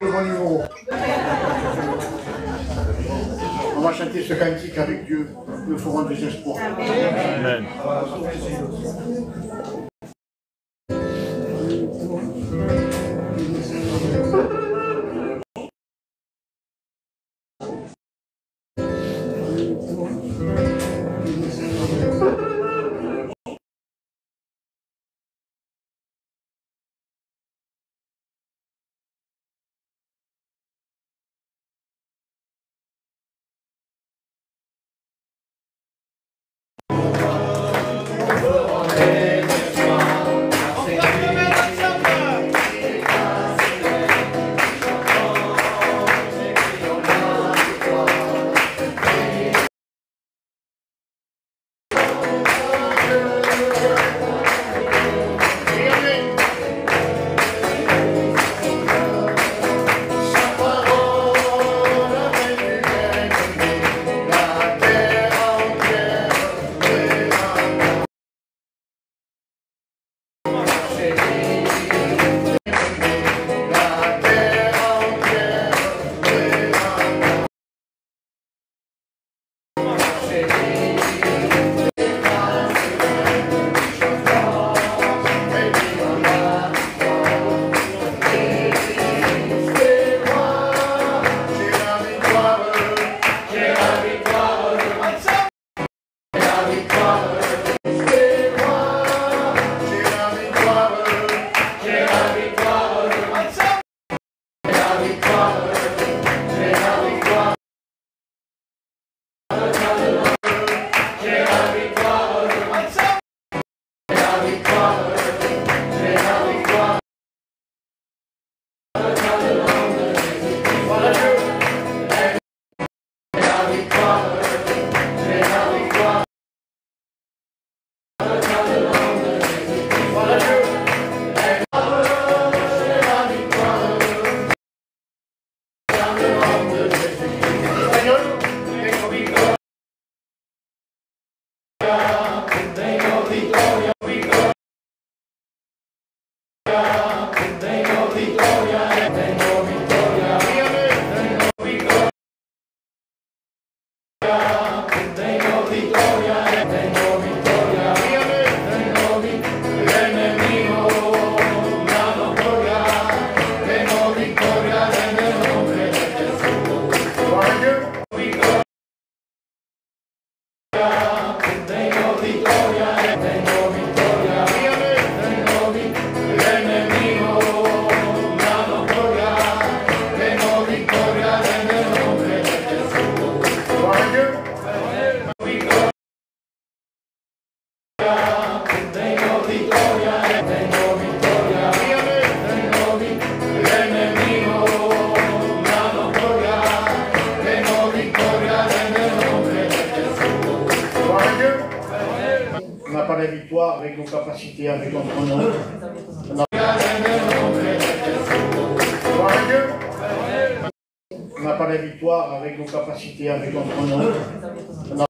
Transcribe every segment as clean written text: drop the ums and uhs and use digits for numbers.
Mon numéro. On va chanter ce cantique avec Dieu, le forum des espoirs. Amen. On n'a pas la victoire avec nos capacités, avec notre nom. On n'a pas la victoire avec nos capacités, avec notre nom. On a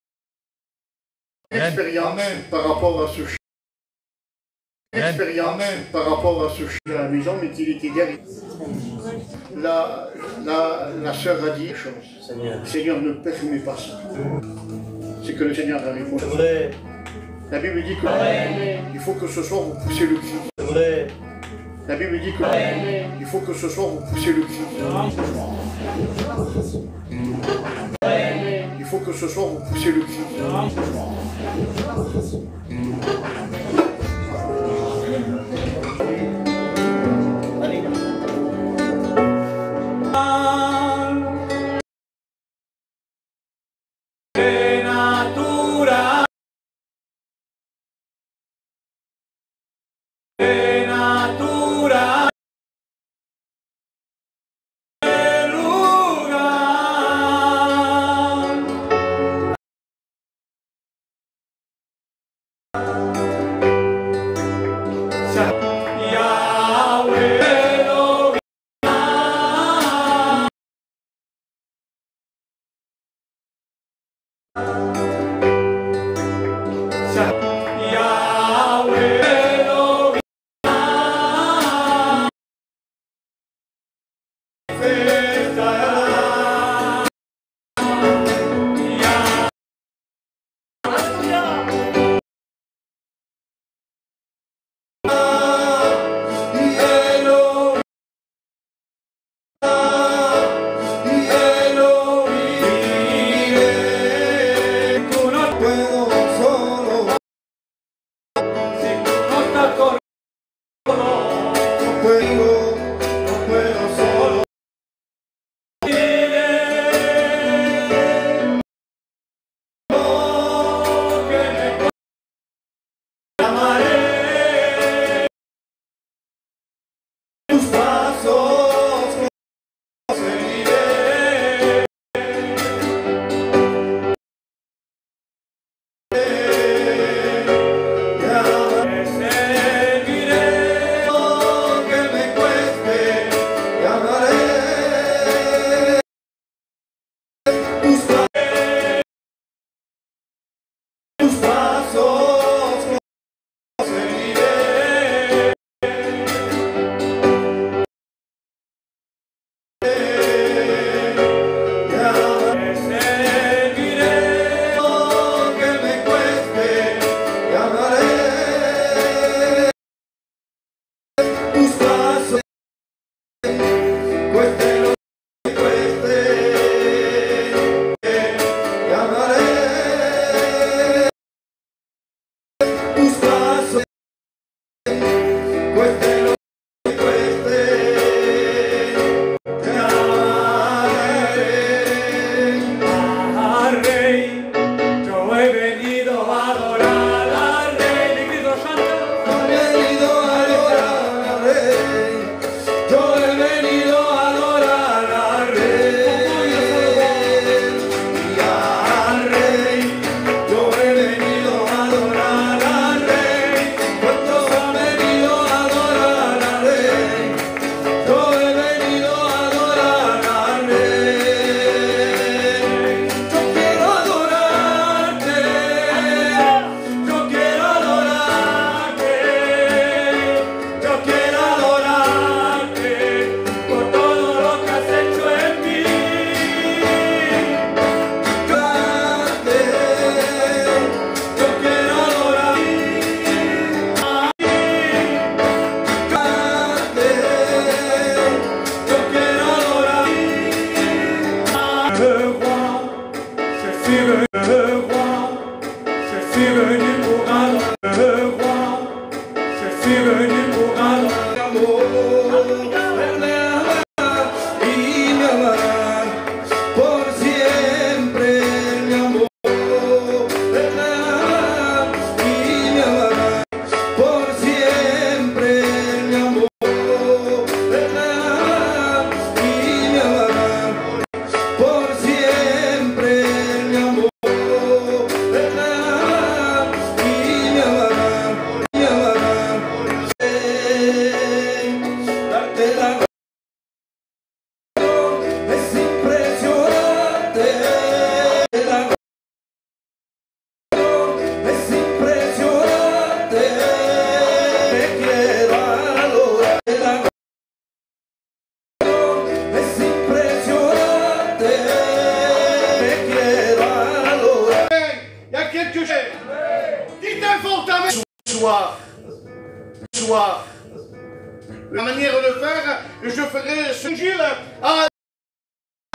l'expérience par rapport à ce chien. L'expérience par rapport à ce chien de la maison, mais qu'il était guéri. La sœur a dit, Seigneur, ne permets pas ça. C'est que le Seigneur a répondu. La Bible dit qu'il faut que ce soir vous poussiez le cri. La Bible dit qu'il faut que ce soir vous poussiez le cri. Il faut que ce soir vous poussiez le cri. Ciao. soir. La manière de faire, je ferai ce Gilles à...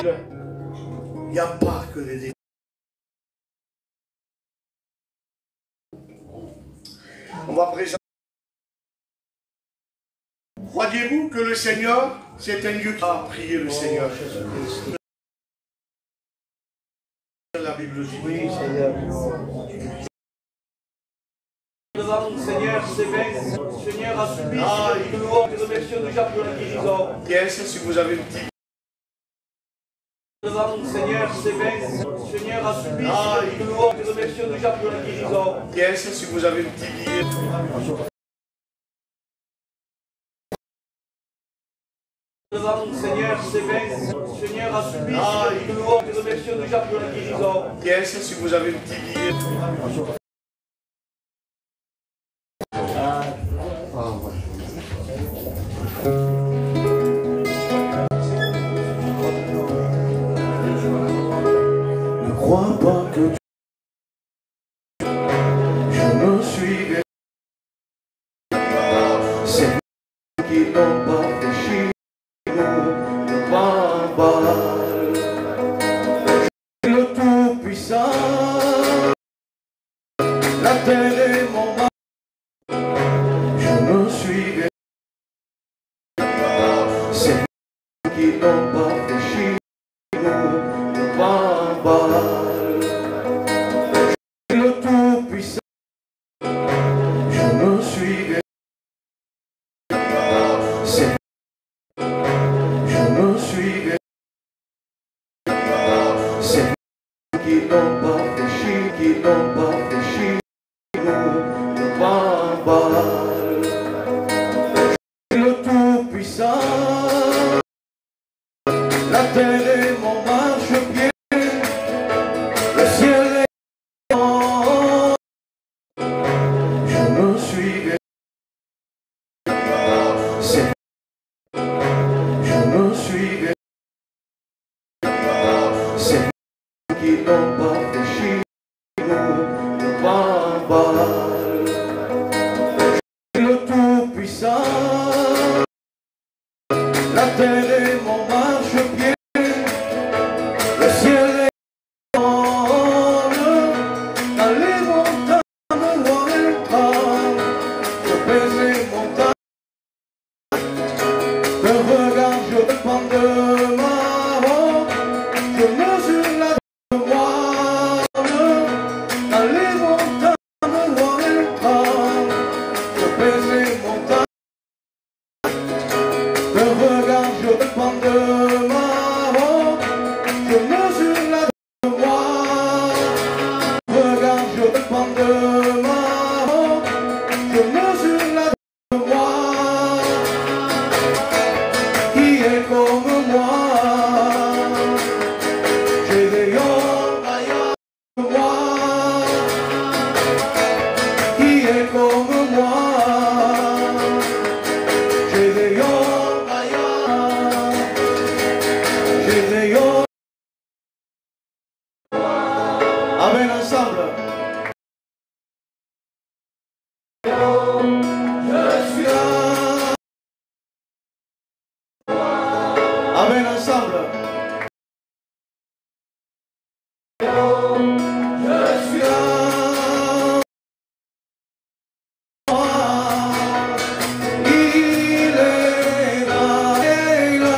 Il n'y a pas que des défis. On va présenter. Croyez-vous que le Seigneur, c'est un Dieu qui a prié le Seigneur? La Bible dit. Oui, Seigneur. Seigneur, c'est bien. Seigneur a subi. Nous louons, nous remercions déjà pour la guérison. Yes, si vous avez une petite. Seigneur, c'est bien. Seigneur a subi. Nous louons, nous remercions déjà pour la guérison. Yes, si vous avez une petite billet. Seigneur, c'est bien. Seigneur a subi. Nous louons, nous remercions déjà pour la guérison. Yes, si vous avez une petite billet. Ne crois pas que je me suis c'est qui n'ont pas fléchi le barbare. Le Tout-Puissant, la terre est mon mal. Je me suis c'est qui n'ont pas fléchi le barbare. Le Tout-Puissant, je me suis c'est je me suis c'est qui n'ont pas fléchi, qui n'ont pas fléchi le barbare. Le Tout-Puissant, la terre est mon marchepied, le ciel est mon. Je me suis c'est je me suis c'est qui n'ont pas fléchi le barbare. Le Tout-Puissant, la terre est mon marchepied, le ciel est mon. Dans les montagnes loin et loin, je pèse les montagnes. Le regard, je dépends de ma honte, je mesure la demoiselle. Dans les montagnes loin et loin, je pèse les montagnes. Le regard, je dépends de ma honte, je mesure la demoiselle. Le regard, je dépends de ma honte, je mesure la demoiselle. Qui est comme moi, j'ai des yeux ailleurs que moi. Qui est comme moi, j'ai des yeux ailleurs, j'ai des yeux. Amen ensemble. Je suis là. Amen ensemble. Je suis là. Il est là, il est là.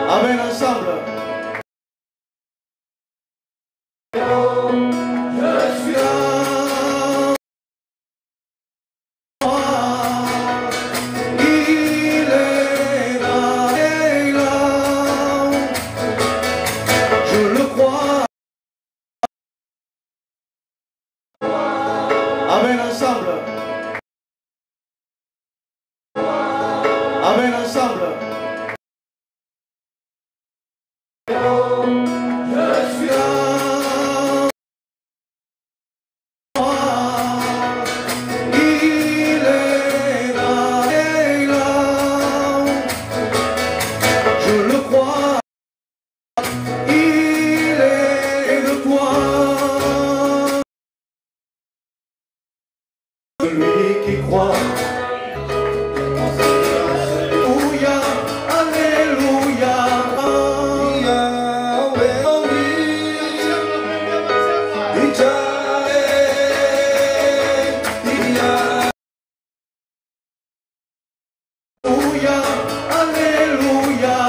Amen ensemble. Je suis là. Il est là, il est là. Je le crois. Amen ensemble. Amen ensemble. Je suis là. Il est là, il est là. Je le crois. Il est de toi. Alléluia, Alléluia,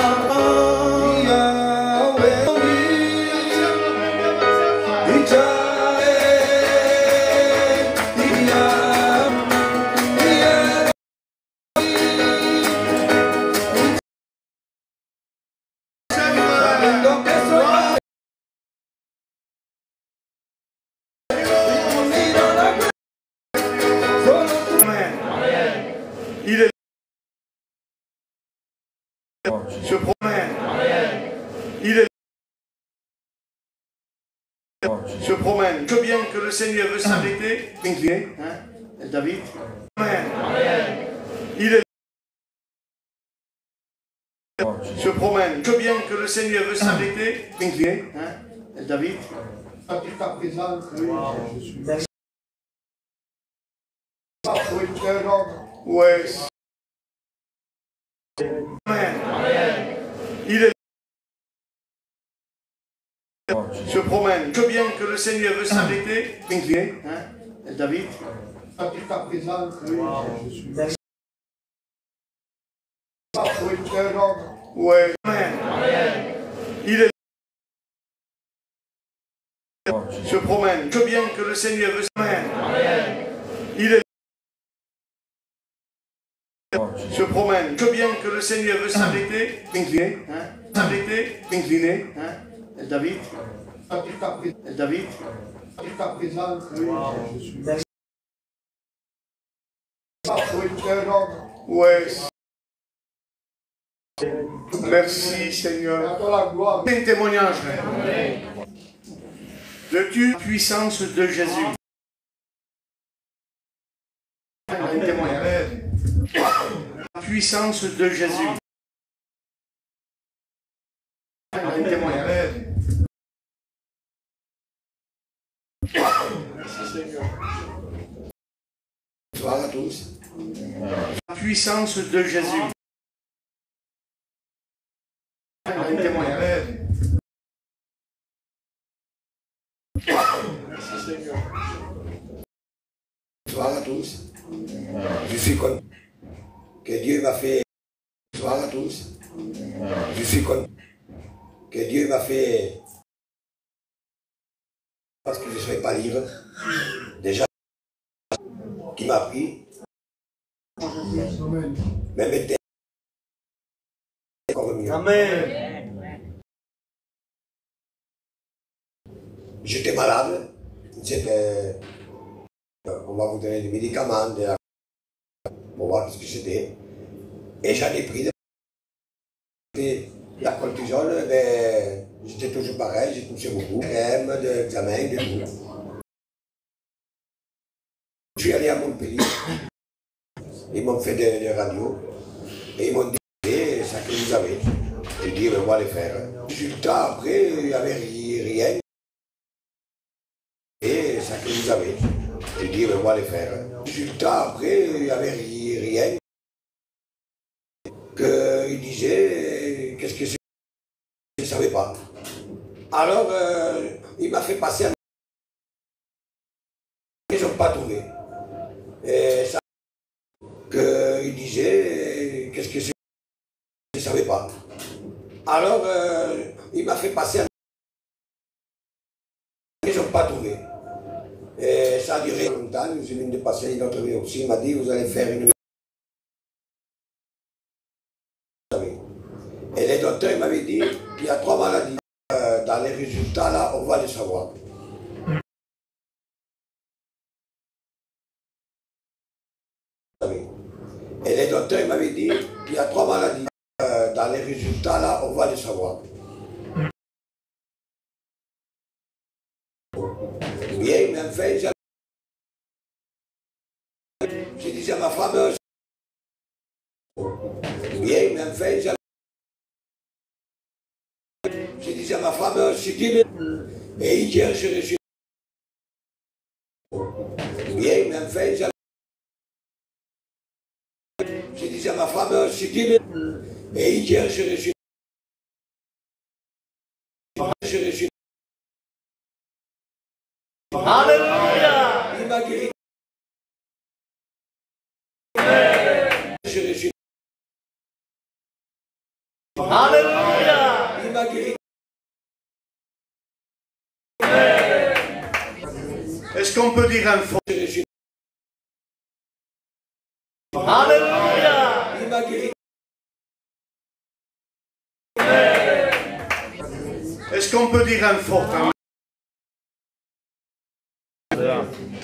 Il est se promène. Il est se promène. Je veux bien que le Seigneur veut s'arrêter. Incliné, hein, David. Il est se promène. Je veux bien que le Seigneur veut s'arrêter. Incliné, hein, David. Ouais. Il est se promène. Je veux bien que le Seigneur veut s'arrêter. Incliné, hein, David. Ouais. Il est se promène. Je veux bien que le Seigneur veut s'arrêter. Il est se promène. Je veux bien que le Seigneur veut s'arrêter. Incliné, hein, s'arrêter. Incliné, hein, David. David. Ouais. Merci Seigneur. Un témoignage. Veux-tu la puissance de Jésus? Un témoignage. La puissance de Jésus. Un témoignage. Merci Seigneur. Bonsoir à tous. La puissance de Jésus. Un témoignage. Merci Seigneur. Bonsoir à tous. Je suis content que Dieu m'a fait. Bonsoir à tous. Je suis content que Dieu m'a fait. Parce que je ne savais pas lire. Déjà, qui m'a appris. Mais maintenant, encore mieux. Amen. J'étais malade. On va vous donner des médicaments pour voir ce que c'était. Et j'en ai pris. La cortisone, ben, j'étais toujours pareil, j'ai touché beaucoup. Crème, d'examen, de tout. Je suis allé à Montpellier. Ils m'ont fait des radios. Et ils m'ont dit, ça que vous avez. J'ai dit, ben, on va les faire. Résultat, après, il n'y avait rien. Et ça que vous avez. J'ai dit, ben, on va les faire. Résultat, après, il n'y avait rien. Il disait, qu'est-ce que c'est? Je ne savais pas. Alors, il m'a fait passer à... Ils n'ont pas trouvé. Et ça... Il disait, qu'est-ce que c'est? Je ne savais pas. Alors, il m'a fait passer à... Ils n'ont pas trouvé. Et ça a duré longtemps. Je viens de passer une autre biopsie. Il m'a dit, vous allez faire une... Et les docteurs m'avaient dit, il y a 3 maladies. Dans les résultats, là, on va les savoir. Et les docteurs m'avaient dit, il y a 3 maladies. Dans les résultats, là, on va les savoir. Bien, mais enfin, j'ai dit à ma femme, bien, mais enfin, j'ai dit à ma femme, c'est dit, et hier, j'ai reçu. Bien, mais enfin, j'ai dit à ma femme, c'est dit, et hier, j'ai reçu. J'ai reçu. Alléluia. Il m'a guéri. J'ai reçu. Alléluia. Il m'a guéri. Est-ce qu'on peut dire un fort? Alléluia. Il m'a guéri. Est-ce qu'on peut dire un fort?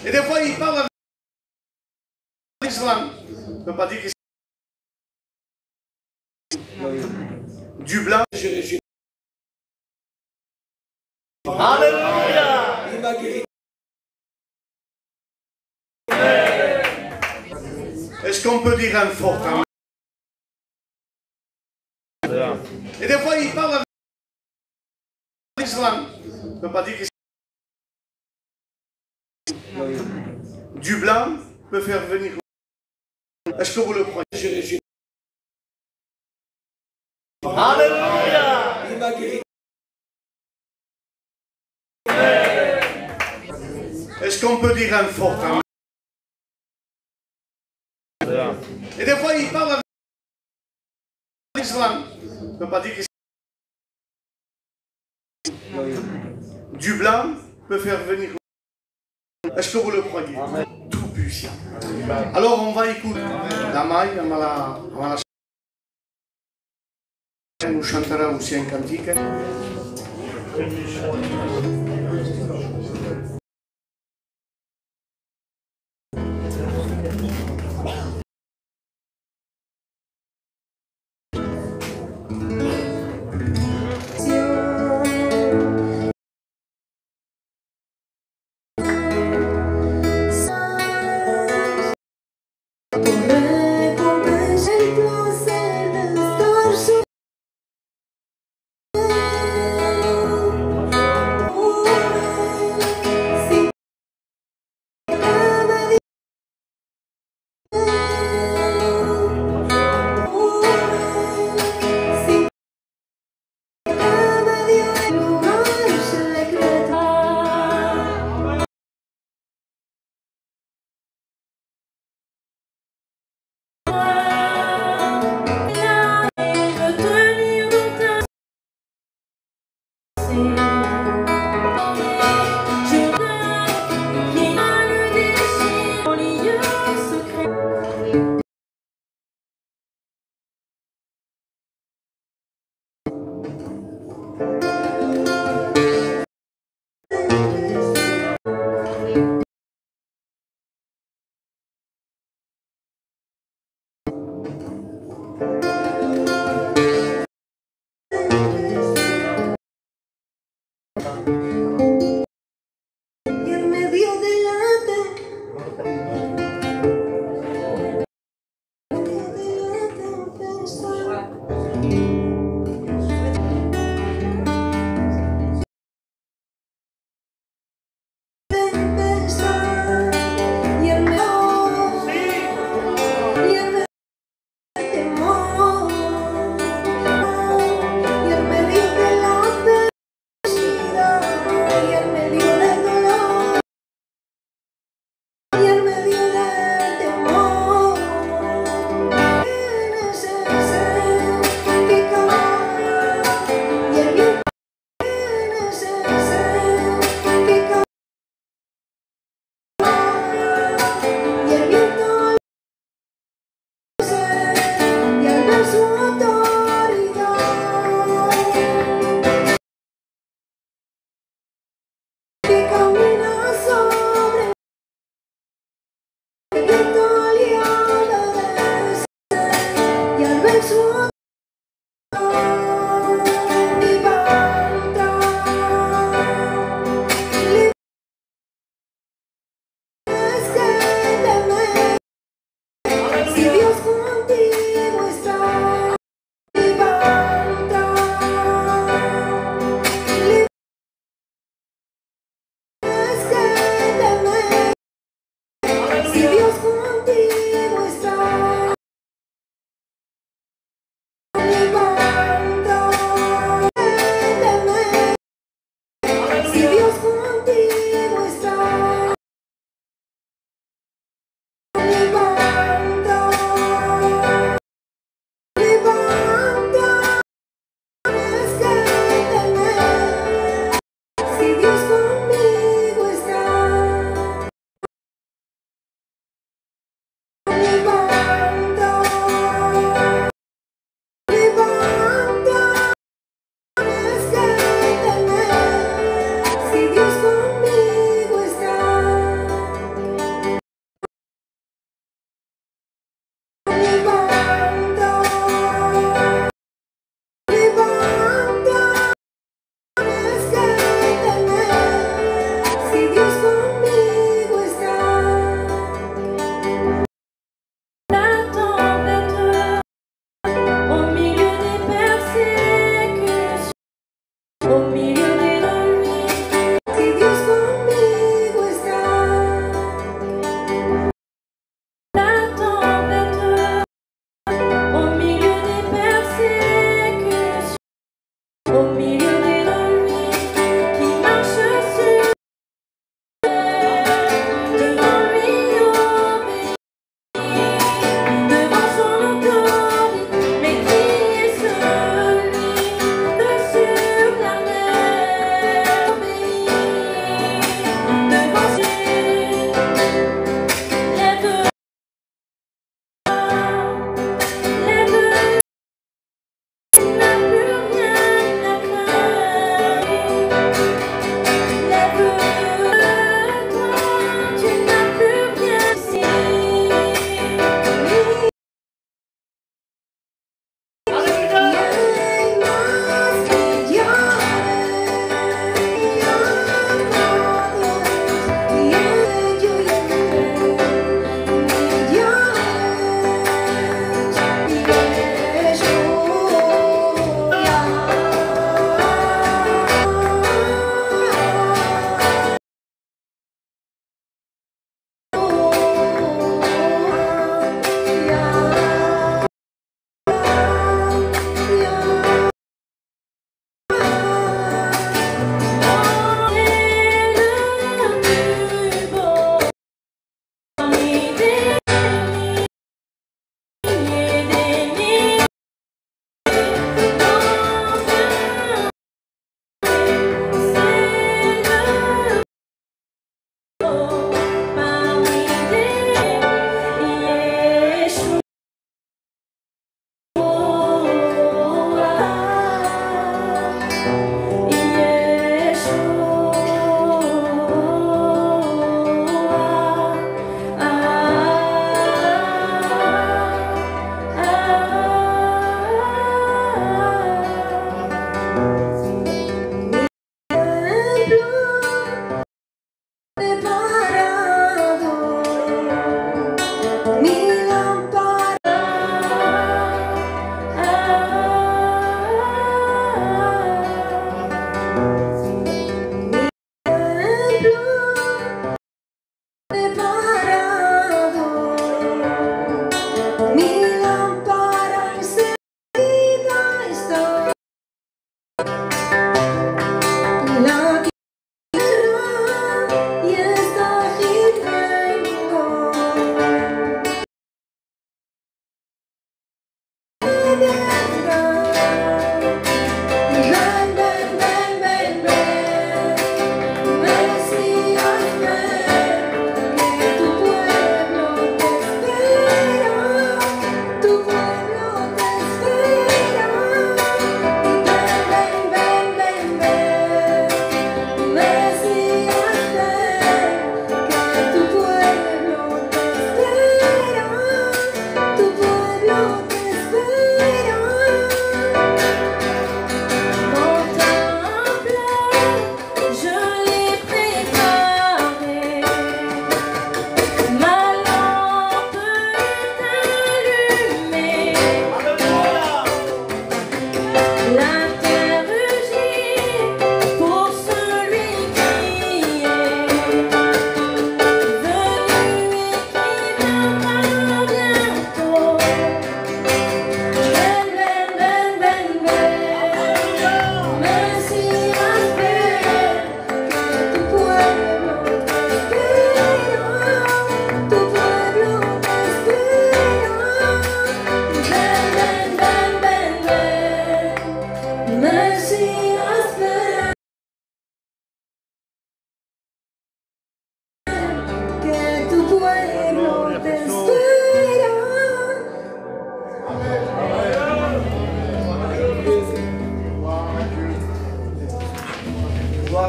Et des fois, il parle avec l'islam. On ne peut pas dire que c'est du blanc. Alléluia. Il m'a guéri. Est-ce qu'on peut dire un fort? Et des fois, il parle avec l'islam. On ne peut pas dire que du blanc peut faire venir. Est-ce que vous le croyez? Alléluia. Il m'a guéri. Est-ce qu'on peut dire un fort? Et des fois, il parle avec l'islam. On ne peut pas dire que du blanc peut faire venir. Est-ce que vous le croyez? Tout puissant. Alors on va écouter la maille, nous chantera aussi un cantique.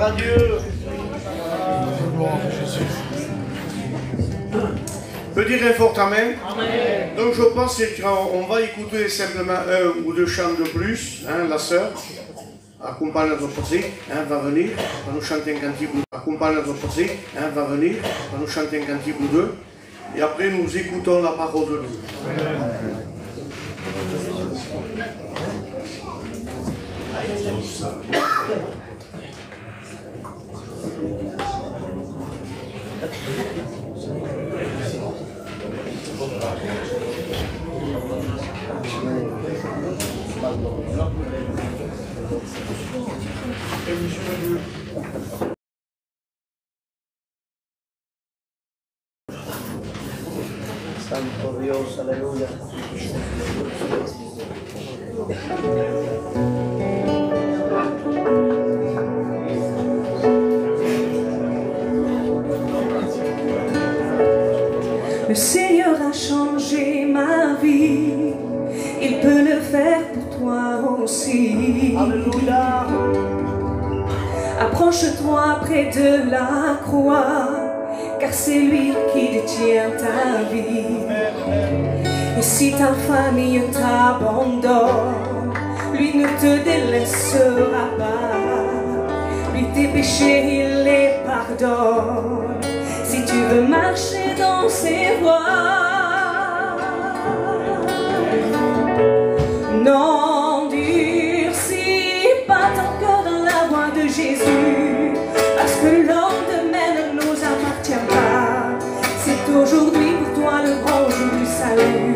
à Dieu. Peut dire un fort amen. Donc je pense qu'on va écouter simplement un ou deux chants de plus. Hein, la sœur accompagne notre côté, va venir, va nous chanter un cantique ou deux. Accompagne notre côté, va venir, va nous chanter un cantique ou deux. Et après nous écoutons la parole de Dieu. Santo Dios, aleluya. Le Seigneur a changé ma vie, il peut le faire pour toi aussi. Alléluia. Approche-toi près de la croix, car c'est lui qui détient ta vie. Et si ta famille t'abandonne, lui ne te délaissera pas. Lui tes péchés, il les pardonne. Si tu veux marcher dans ses voies, n'endurcis pas ton cœur dans la voie de Jésus, parce que lendemain ne nous appartient pas. C'est aujourd'hui pour toi le grand jour du salut.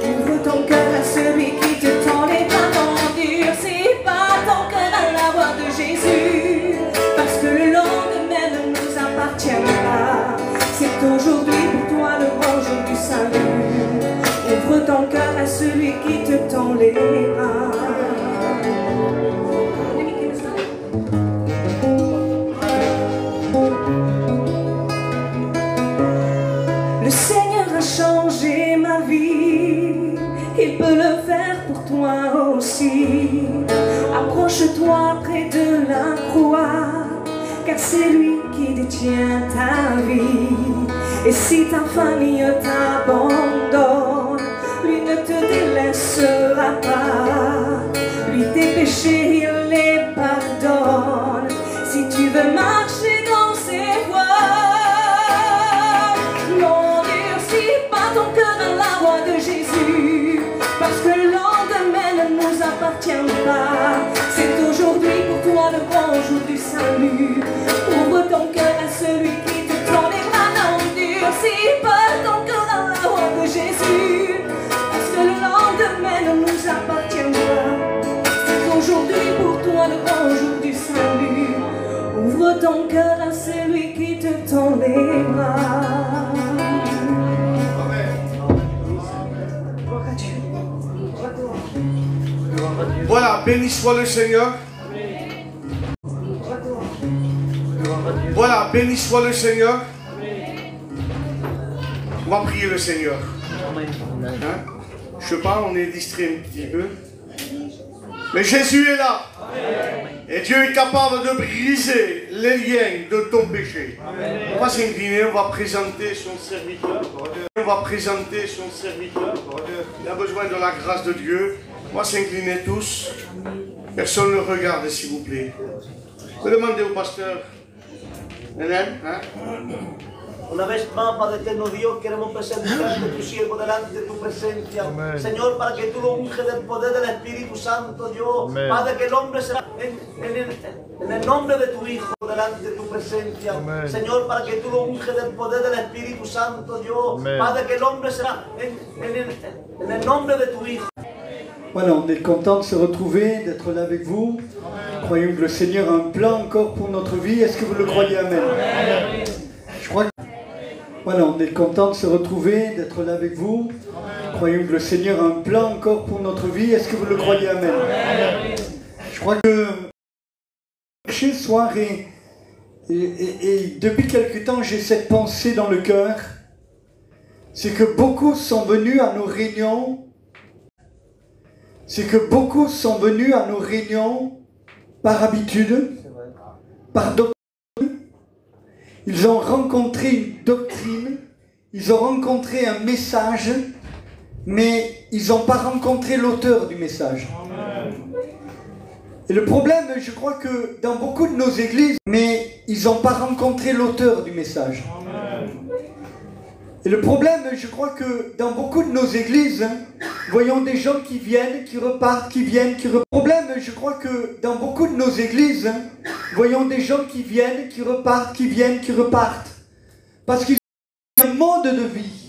Ouvre ton cœur à celui qui te tend les bras. N'endurcis pas ton cœur dans la voie de Jésus, parce que le lendemain ne nous appartient pas. C'est aujourd'hui pour toi le grand jour du salut. Ouvre ton cœur à celui qui te tend les bras. Le Seigneur a changé ma vie, il peut le faire pour toi aussi. Approche-toi près de la croix, car c'est lui qui détient ta vie. Et si ta famille t'abandonne, lui ne te délaissera pas. Lui tes péchés, il les pardonne. Si tu veux marcher dans ses voies, n'endurcis pas ton cœur dans la voie de Jésus, parce que le lendemain ne nous appartient pas. C'est aujourd'hui pour toi le grand jour du salut. Ouvre ton cœur à celui qui te tend les bras. N'endurcis pas ton cœur dans la voie de Jésus, parce que le lendemain ne nous appartient pas. C'est aujourd'hui pour toi le grand jour du salut. Ouvre ton cœur à celui qui te tend les bras. Voilà, béni soit le Seigneur. Voilà, béni soit le Seigneur. On va prier le Seigneur. Hein? Je sais pas, on est distrait un petit peu. Mais Jésus est là. Et Dieu est capable de briser les liens de ton péché. On va s'incliner, on va présenter son serviteur. On va présenter son serviteur. Il a besoin de la grâce de Dieu. On va s'incliner tous. Personne ne regarde, s'il vous plaît. Vous demandez au pasteur. Hein? Una vez más, Padre eterno Dios, queremos presentarte tu siervo delante de tu presencia. Amén. Señor, para que tú lo unges del poder del Espíritu Santo, Dios. Amén. Padre, que el hombre será en el nombre de tu Hijo delante de tu presencia. Amén. Señor, para que tú lo unges del poder del Espíritu Santo, Dios. Amén. Padre, que el hombre será en el nombre de tu Hijo. Voilà, on est content de se retrouver, d'être là avec vous. Croyons que le Seigneur a un plan encore pour notre vie. Est-ce que vous le croyez? Amen. Amen. Je crois que... Voilà, on est content de se retrouver, d'être là avec vous. Croyons que le Seigneur a un plan encore pour notre vie. Est-ce que vous le croyez? Amen. Amen. Je crois que ce soir, et depuis quelque temps, j'ai cette pensée dans le cœur. C'est que beaucoup sont venus à nos réunions. C'est que beaucoup sont venus à nos réunions par habitude. par doctrine, ils ont rencontré une doctrine, ils ont rencontré un message, mais ils n'ont pas rencontré l'auteur du message. Et le problème, je crois que dans beaucoup de nos églises, mais ils n'ont pas rencontré l'auteur du message. Et le problème, je crois que dans beaucoup de nos églises, voyons des gens qui viennent, qui repartent, qui viennent, qui repartent. Le problème, je crois que dans beaucoup de nos églises, voyons des gens qui viennent, qui repartent, qui viennent, qui repartent. Parce qu'ils ont un mode de vie.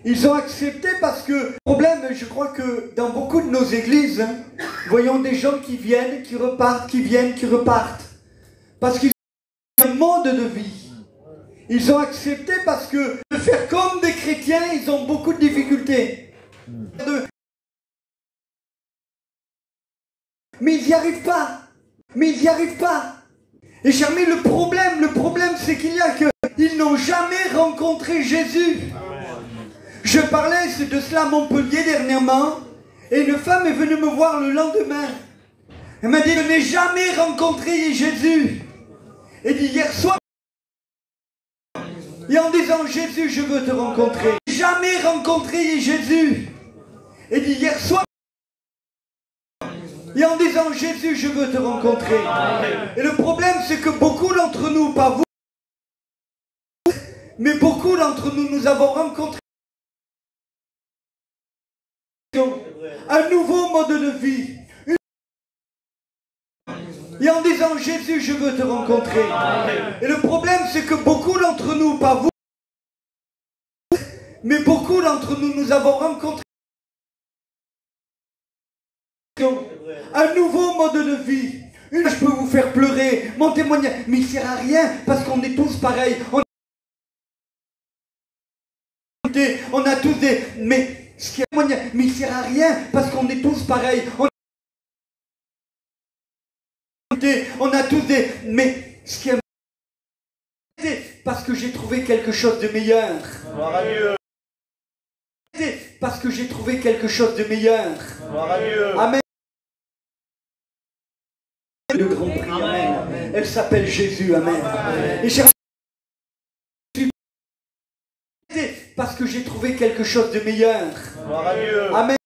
Ils ont accepté parce que... Le problème, je crois que dans beaucoup de nos églises, voyons des gens qui viennent, qui repartent, qui viennent, qui repartent. Parce qu'ils ont un mode de vie. Ils ont accepté parce que de faire comme des chrétiens, ils ont beaucoup de difficultés. Mais ils n'y arrivent pas. Mais ils n'y arrivent pas. Et j'ai remis le problème c'est qu'il y a que ils n'ont jamais rencontré Jésus. Je parlais de cela à Montpellier dernièrement, et une femme est venue me voir le lendemain. Elle m'a dit, je n'ai jamais rencontré Jésus. Et dit, hier soir, et en disant, Jésus, je veux te rencontrer. Jamais rencontré Jésus. Et dit, hier soir, et en disant, Jésus, je veux te rencontrer. Et le problème, c'est que beaucoup d'entre nous, pas vous, mais beaucoup d'entre nous, nous avons rencontré un nouveau mode de vie. Et en disant, Jésus, je veux te rencontrer. Et le problème, c'est que beaucoup d'entre nous, pas vous, mais beaucoup d'entre nous, nous avons rencontré un nouveau mode de vie. Je peux vous faire pleurer, mon témoignage, mais il ne sert à rien, parce qu'on est tous pareils. On a tous des... Mais il ne sert à rien, parce qu'on est tous pareils. On a tous des... Mais ce qui est... Parce que j'ai trouvé quelque chose de meilleur. Gloire à Dieu. Parce que j'ai trouvé quelque chose de meilleur. Gloire à Dieu. Amen. Le grand prix, amen. Elle s'appelle Jésus, amen. Et j'ai... Parce que j'ai trouvé quelque chose de meilleur. Gloire à Dieu. Amen.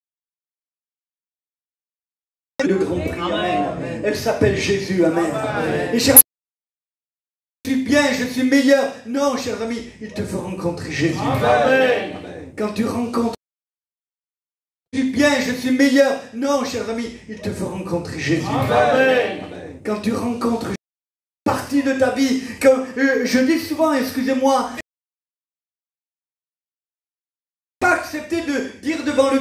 Le grand prix, amen. Elle s'appelle Jésus, amen. Et chers amis, je suis bien, je suis meilleur. Non, chers amis, il te faut rencontrer Jésus. Amen. Quand tu rencontres, je suis bien, je suis meilleur. Non, chers amis, il te faut rencontrer Jésus. Amen. Quand tu rencontres une partie de ta vie, quand, je dis souvent, excusez-moi, pas accepter de dire devant le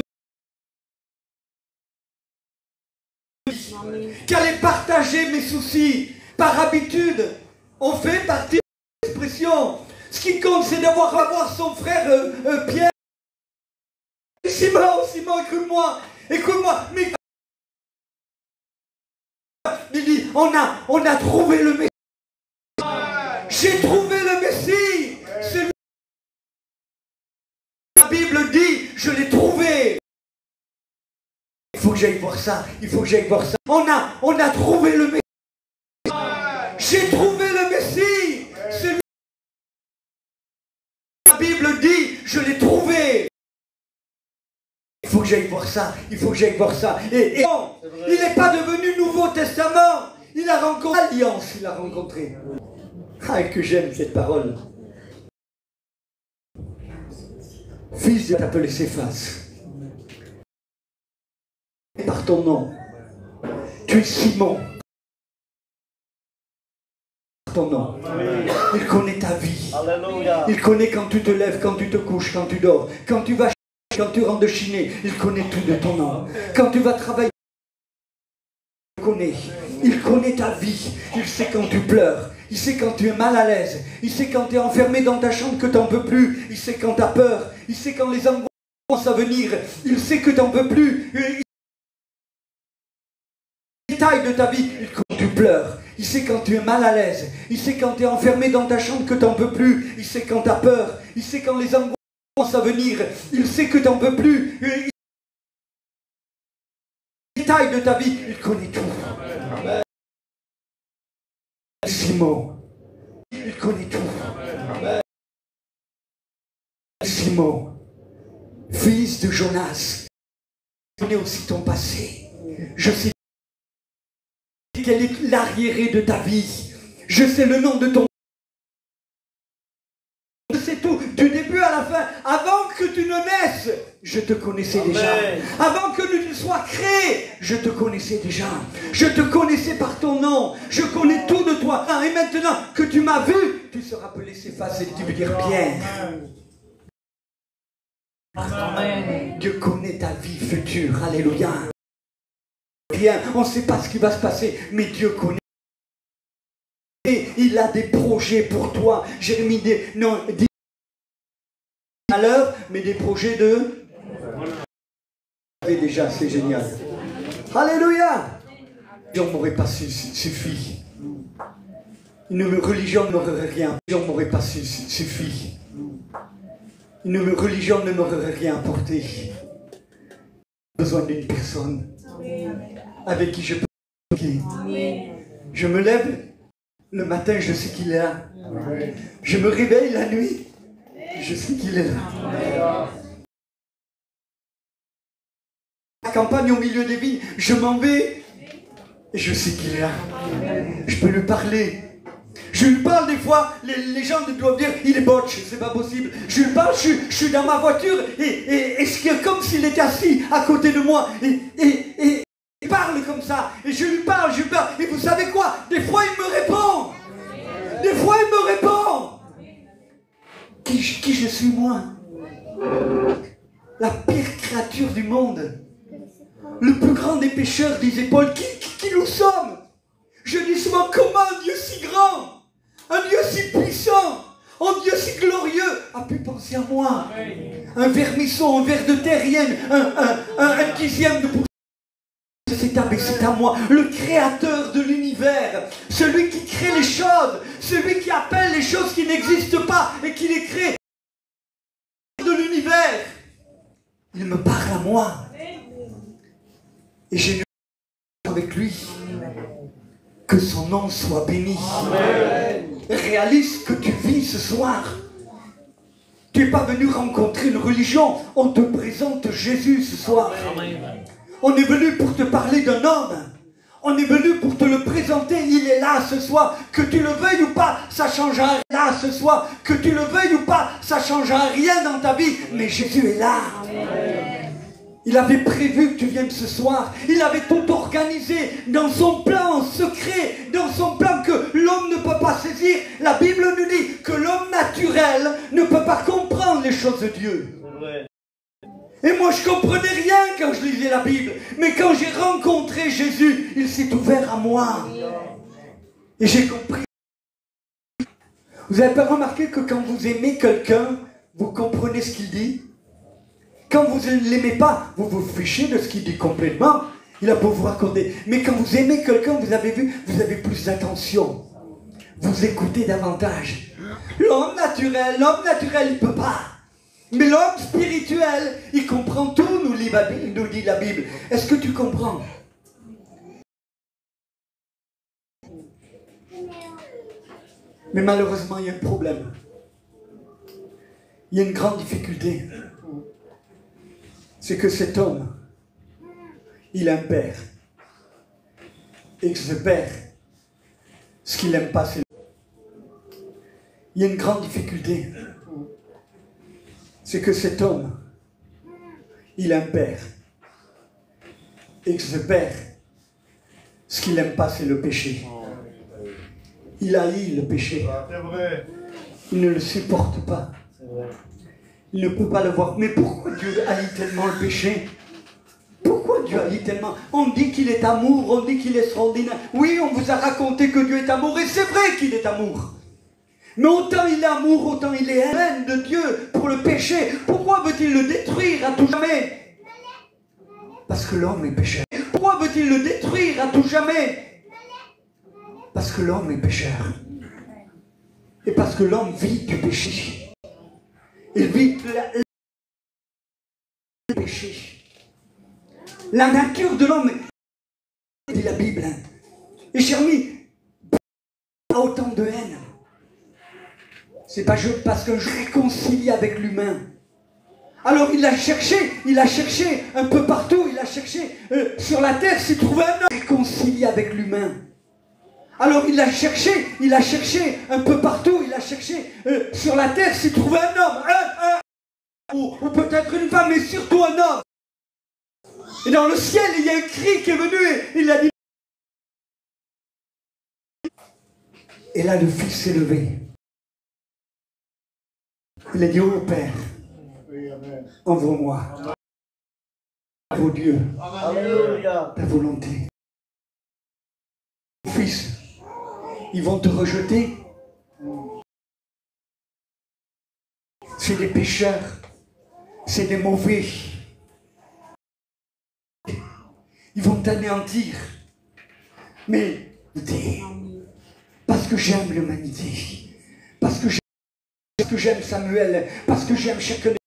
qu'aller partager mes soucis par habitude, on fait partie de l'expression. Ce qui compte, c'est d'avoir son frère Pierre. Simon, écoute-moi, mais il dit, on a trouvé le Messie. J'ai trouvé le Messie. Celui que la Bible dit, je l'ai trouvé. Il faut que j'aille voir ça. On a trouvé le Messie. J'ai trouvé le Messie. Celui que la Bible dit, je l'ai trouvé. Il faut que j'aille voir ça. Et non, il n'est pas devenu Nouveau Testament. Il a rencontré l'Alliance, il a rencontré. Ah, que j'aime cette parole. Fils, Dieu t'appelait Céphas. Par ton nom, tu es Simon. Par ton nom, il connaît ta vie. Alléluia. Il connaît quand tu te lèves, quand tu te couches, quand tu dors, quand tu vas chiner, quand tu rentres de chiner. Il connaît tout de ton nom. Quand tu vas travailler, il connaît ta vie. Il sait quand tu pleures. Il sait quand tu es mal à l'aise. Il sait quand tu es enfermé dans ta chambre que tu n'en peux plus. Il sait quand tu as peur. Il sait quand les angoisses commencent à venir. Il sait que tu n'en peux plus. De ta vie, quand tu pleures, il sait quand tu es mal à l'aise, il sait quand tu es enfermé dans ta chambre que tu n'en peux plus, il sait quand tu as peur, il sait quand les angoisses commencent à venir, il sait que tu n'en peux plus, de ta vie, il connaît tout. Simon, il connaît tout. Simon, fils de Jonas, je connais aussi ton passé. Je sais quel est l'arriéré de ta vie. Je sais le nom de ton... Je sais tout, du début à la fin. Avant que tu ne naisses, je te connaissais déjà. Avant que tu ne sois créé, je te connaissais déjà. Je te connaissais par ton nom. Je connais tout de toi. Et maintenant que tu m'as vu, tu seras appelé Céphas et tu veux dire Pierre. Amen. Dieu connaît ta vie future. Alléluia. Rien, on ne sait pas ce qui va se passer, mais Dieu connaît. Et il a des projets pour toi. Jérémie dit, non, dit à l'heure, mais des projets de... Et déjà, c'est génial. Alléluia. Dieu m'aurait pas suffi. Une religion n'aurait rien. Dieu m'aurait pas suffi. Une religion ne m'aurait rien apporté. J'ai besoin d'une personne avec qui je peux communiquer. Je me lève le matin, je sais qu'il est là. Je me réveille la nuit, je sais qu'il est là. La campagne au milieu des vignes, je m'en vais et je sais qu'il est là. Je peux lui parler. Je lui parle des fois, les gens doivent dire il est botch, c'est pas possible. Je lui parle, je suis dans ma voiture et c'est comme s'il était assis à côté de moi et il parle comme ça. Et je lui parle, et vous savez quoi? Des fois il me répond. Des fois il me répond. Qui je suis moi? La pire créature du monde. Le plus grand des pécheurs, disait Paul. Qui nous sommes? Je dis souvent, comment un Dieu si grand, un Dieu si puissant, un Dieu si glorieux a pu penser à moi? Un vermisson, un ver de terre, rien, un dixième de pourcent. C'est à moi, le créateur de l'univers, celui qui crée les choses, celui qui appelle les choses qui n'existent pas et qui les crée de l'univers. Il me parle à moi. Et j'ai une relation avec lui. Que son nom soit béni. Amen. Réalise ce que tu vis ce soir. Tu n'es pas venu rencontrer une religion. On te présente Jésus ce soir. Amen. On est venu pour te parler d'un homme. On est venu pour te le présenter. Il est là ce soir. Que tu le veuilles ou pas, ça changera rien. Là ce soir. Que tu le veuilles ou pas, ça changera rien dans ta vie. Mais Jésus est là. Amen. Il avait prévu que tu viennes ce soir. Il avait tout organisé dans son plan secret, dans son plan que l'homme ne peut pas saisir. La Bible nous dit que l'homme naturel ne peut pas comprendre les choses de Dieu. Et moi je ne comprenais rien quand je lisais la Bible. Mais quand j'ai rencontré Jésus, il s'est ouvert à moi. Et j'ai compris. Vous n'avez pas remarqué que quand vous aimez quelqu'un, vous comprenez ce qu'il dit? Quand vous ne l'aimez pas, vous vous fichez de ce qu'il dit complètement. Il a beau vous raconter. Mais quand vous aimez quelqu'un, vous avez vu, vous avez plus d'attention. Vous écoutez davantage. L'homme naturel, il ne peut pas. Mais l'homme spirituel, il comprend tout, nous dit la Bible. Est-ce que tu comprends? Mais malheureusement, il y a un problème. Il y a une grande difficulté. C'est que cet homme, il a un père. Et que ce père, ce qu'il n'aime pas, c'est... Il y a une grande difficulté. C'est que cet homme, il a un père. Et que ce père, ce qu'il n'aime pas, c'est le péché. Il haït le péché. Il ne le supporte pas. Il ne peut pas le voir. Mais pourquoi Dieu haït tellement le péché? Pourquoi Dieu haït tellement? On dit qu'il est amour, on dit qu'il est extraordinaire. Oui, on vous a raconté que Dieu est amour, et c'est vrai qu'il est amour. Mais autant il est amour, autant il est haine de Dieu pour le péché. Pourquoi veut-il le détruire à tout jamais? Parce que l'homme est pécheur. Pourquoi veut-il le détruire à tout jamais? Parce que l'homme est pécheur. Et parce que l'homme vit du péché. Il vit le péché. La nature de l'homme, dit la Bible. Et Jérémie, a autant de haine? C'est pas parce que je réconcilie avec l'humain. Alors il a cherché un peu partout, il a cherché sur la terre s'il trouvait un homme réconcilié avec l'humain. Alors il a cherché un peu partout, il a cherché sur la terre s'il trouvait un homme, ou peut-être une femme, mais surtout un homme. Et dans le ciel, il y a un cri qui est venu et il a dit. Et là, le Fils s'est levé. Il a dit, oh Père, envoie-moi, ô Dieu, ta volonté. Fils, ils vont te rejeter. C'est des pécheurs, c'est des mauvais. Ils vont t'anéantir. Mais, parce que j'aime l'humanité, parce que j'aime Samuel, parce que j'aime chacun de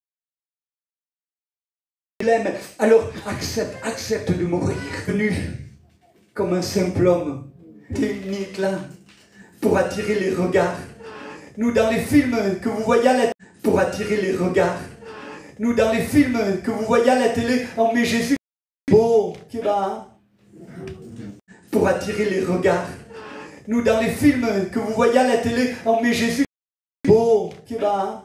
l'aime, alors accepte de mourir. Venu comme un simple homme, technique là, pour attirer les regards. Nous, dans les films que vous voyez à la télé, pour attirer les regards. Nous, dans les films que vous voyez à la télé, on met Jésus beau, qui va, pour attirer les regards. Nous, dans les films que vous voyez à la télé, on met Jésus beau, qui va.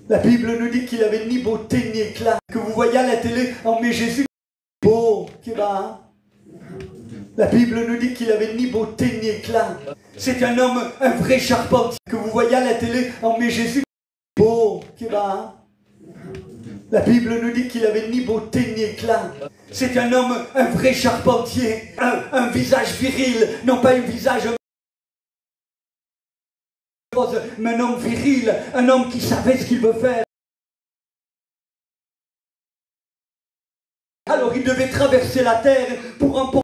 La Bible nous dit qu'il avait ni beauté ni éclat. Que vous voyez à la télé, on met Jésus beau, qui va. La Bible nous dit qu'il avait ni beauté ni éclat. C'est un homme, un vrai charpentier. Que vous voyez à la télé, on met Jésus beau, qui va. La Bible nous dit qu'il avait ni beauté ni éclat. C'est un homme, un vrai charpentier. Un visage viril, non pas un visage... mais un homme viril, un homme qui savait ce qu'il veut faire. Alors il devait traverser la terre pour emporter...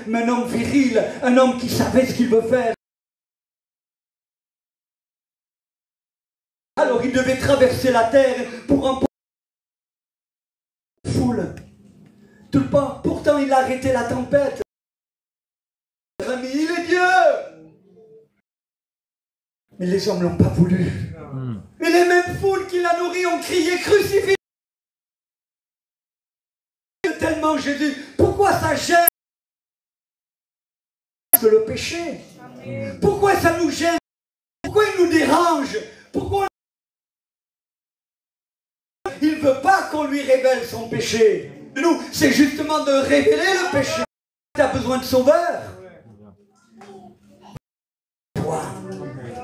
mais un homme viril, un homme qui savait ce qu'il veut faire. Alors il devait traverser la terre pour emporter la foule. Tout le temps, pourtant il a arrêté la tempête. Ami, il est Dieu. Mais les hommes ne l'ont pas voulu. Et les mêmes foules qui l'a nourri ont crié crucifix. Tellement Jésus, pourquoi ça gêne le péché? Pourquoi ça nous gêne? Pourquoi il nous dérange? Pourquoi il ne veut pas qu'on lui révèle son péché? Nous, c'est justement de révéler le péché. Tu as besoin de sauveur. Toi,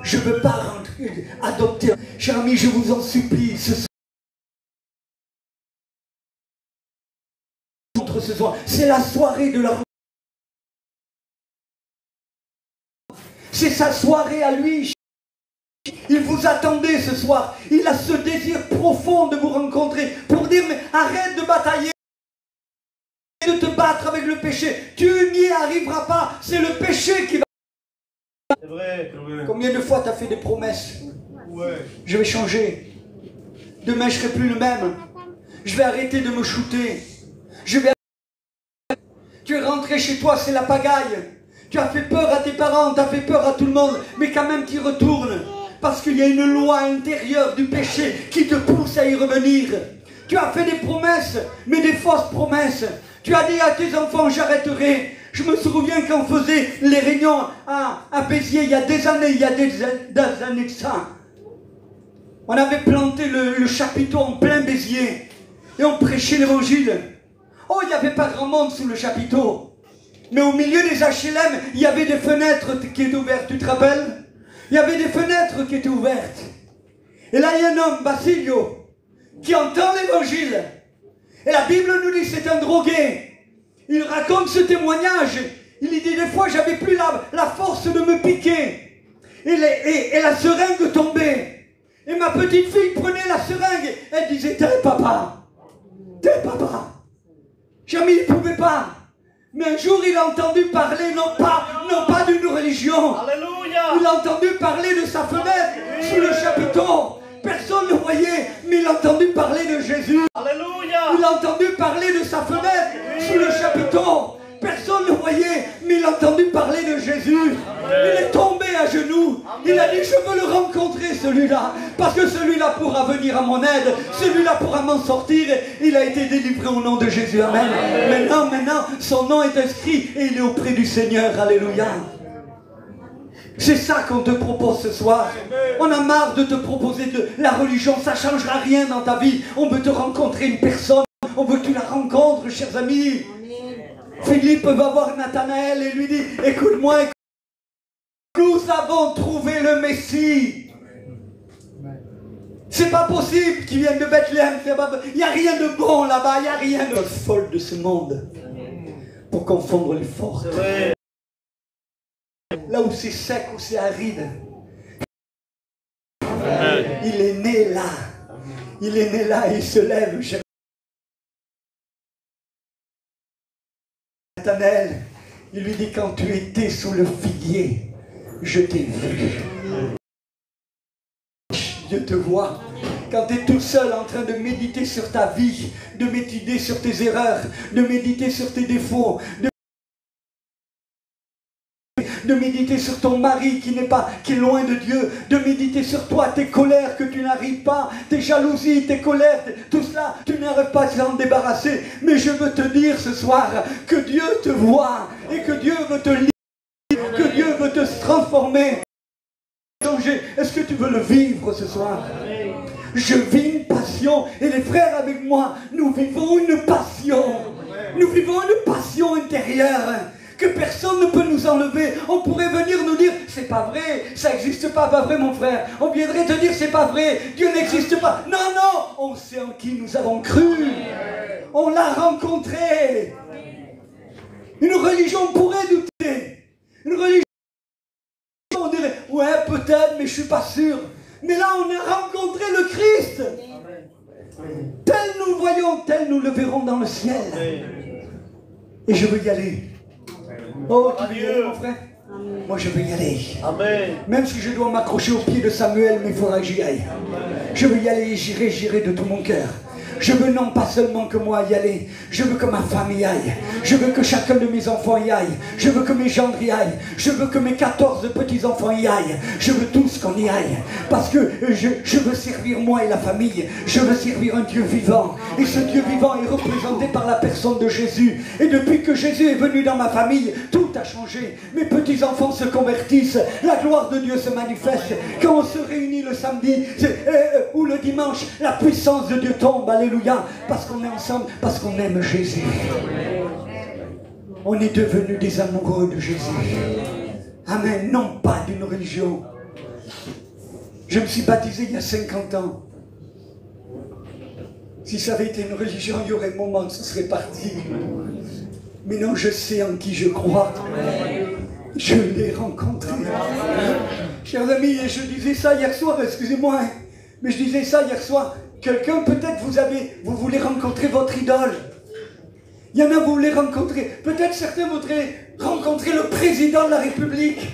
je ne veux pas adopter. Cher ami, je vous en supplie, ce soir, c'est la soirée de la... C'est sa soirée à lui. Il vous attendait ce soir. Il a ce désir profond de vous rencontrer pour dire, mais arrête de batailler, de te battre avec le péché. Tu n'y arriveras pas. C'est le péché qui va... C'est vrai. Combien de fois tu as fait des promesses? Je vais changer. Demain, je ne serai plus le même. Je vais arrêter de me shooter. Je vais... Tu es rentré chez toi, c'est la pagaille. Tu as fait peur à tes parents, tu as fait peur à tout le monde. Mais quand même, tu y retournes. Parce qu'il y a une loi intérieure du péché qui te pousse à y revenir. Tu as fait des promesses, mais des fausses promesses. Tu as dit à tes enfants, j'arrêterai. Je me souviens quand on faisait les réunions à Béziers, il y a des années de ça. On avait planté le chapiteau en plein Béziers. Et on prêchait l'évangile. Oh, il n'y avait pas grand monde sous le chapiteau. Mais au milieu des HLM, il y avait des fenêtres qui étaient ouvertes, tu te rappelles? Il y avait des fenêtres qui étaient ouvertes. Et là, il y a un homme, Basilio, qui entend l'évangile. Et la Bible nous dit, c'est un drogué. Il raconte ce témoignage. Il dit, des fois, j'avais plus la force de me piquer. Et la seringue tombait. Et ma petite fille prenait la seringue. Elle disait, t'es papa. T'es papa. Jamais il ne pouvait pas. Mais un jour, il a entendu parler, non pas d'une religion. Alléluia. Il a entendu parler de sa fenêtre sous le chapiteau. Personne ne le voyait, mais il a entendu parler de Jésus. Alléluia. Il a entendu parler de sa fenêtre sous le chapiteau. Personne ne le voyait, mais il il a entendu parler de Jésus, il est tombé à genoux. Il a dit, je veux le rencontrer celui-là, parce que celui-là pourra venir à mon aide, celui-là pourra m'en sortir. Il a été délivré au nom de Jésus. Amen. Maintenant, son nom est inscrit et il est auprès du Seigneur. Alléluia. C'est ça qu'on te propose ce soir. On a marre de te proposer de la religion, ça ne changera rien dans ta vie. On veut te rencontrer une personne, on veut que tu la rencontres, chers amis. Philippe va voir Nathanaël et lui dit, écoute-moi, nous avons trouvé le Messie. C'est pas possible qu'il vienne de Bethléem, il n'y a rien de bon là-bas, il n'y a rien de folle de ce monde pour confondre les forces. Là où c'est sec, où c'est aride, il est né là. Il est né là et il se lève. Nathanaël, il lui dit, quand tu étais sous le figuier, je t'ai vu. Dieu te voit. Quand tu es tout seul en train de méditer sur ta vie, de méditer sur tes erreurs, de méditer sur tes défauts, de méditer sur ton mari qui est loin de Dieu, de méditer sur toi, tes colères que tu n'arrives pas, tes jalousies, tes colères, tout cela, tu n'arrives pas à s'en débarrasser. Mais je veux te dire ce soir que Dieu te voit et que Dieu veut te libérer, que Dieu veut te transformer, changer. Est-ce que tu veux le vivre ce soir? Je vis une passion et les frères avec moi, nous vivons une passion. Nous vivons une passion intérieure que personne ne peut nous enlever. On pourrait venir nous dire, c'est pas vrai, ça n'existe pas vrai mon frère. On viendrait te dire, c'est pas vrai, Dieu n'existe pas. Non, non, on sait en qui nous avons cru. On l'a rencontré. Une religion pourrait douter. Une religion, on dirait, ouais peut-être, mais je suis pas sûr. Mais là on a rencontré le Christ. Tel nous le voyons, tel nous le verrons dans le ciel. Et je veux y aller. Oh, tu veux y aller, mon frère? Moi, je veux y aller. Amen. Même si je dois m'accrocher au pied de Samuel, mais il faudra que j'y aille. Je veux y aller et j'irai de tout mon cœur. Je veux non pas seulement que moi y aller, je veux que ma femme y aille. Je veux que chacun de mes enfants y aille. Je veux que mes gendres y aillent. Je veux que mes 14 petits-enfants y aillent. Je veux tous qu'on y aille. Parce que je veux servir moi et la famille. Je veux servir un Dieu vivant. Et ce Dieu vivant est représenté par la personne de Jésus. Et depuis que Jésus est venu dans ma famille, tout a changé. Mes petits-enfants se convertissent. La gloire de Dieu se manifeste. Quand on se réunit le samedi ou le dimanche, la puissance de Dieu tombe. Alléluia, parce qu'on est ensemble, parce qu'on aime Jésus. On est devenus des amoureux de Jésus. Amen, non pas d'une religion. Je me suis baptisé il y a 50 ans. Si ça avait été une religion, il y aurait un moment où ce serait parti. Mais non, je sais en qui je crois. Je l'ai rencontré. Chers amis, et je disais ça hier soir, excusez-moi, mais je disais ça hier soir. Quelqu'un, peut-être vous voulez rencontrer votre idole. Il y en a, vous voulez rencontrer. Peut-être certains voudraient rencontrer le président de la République.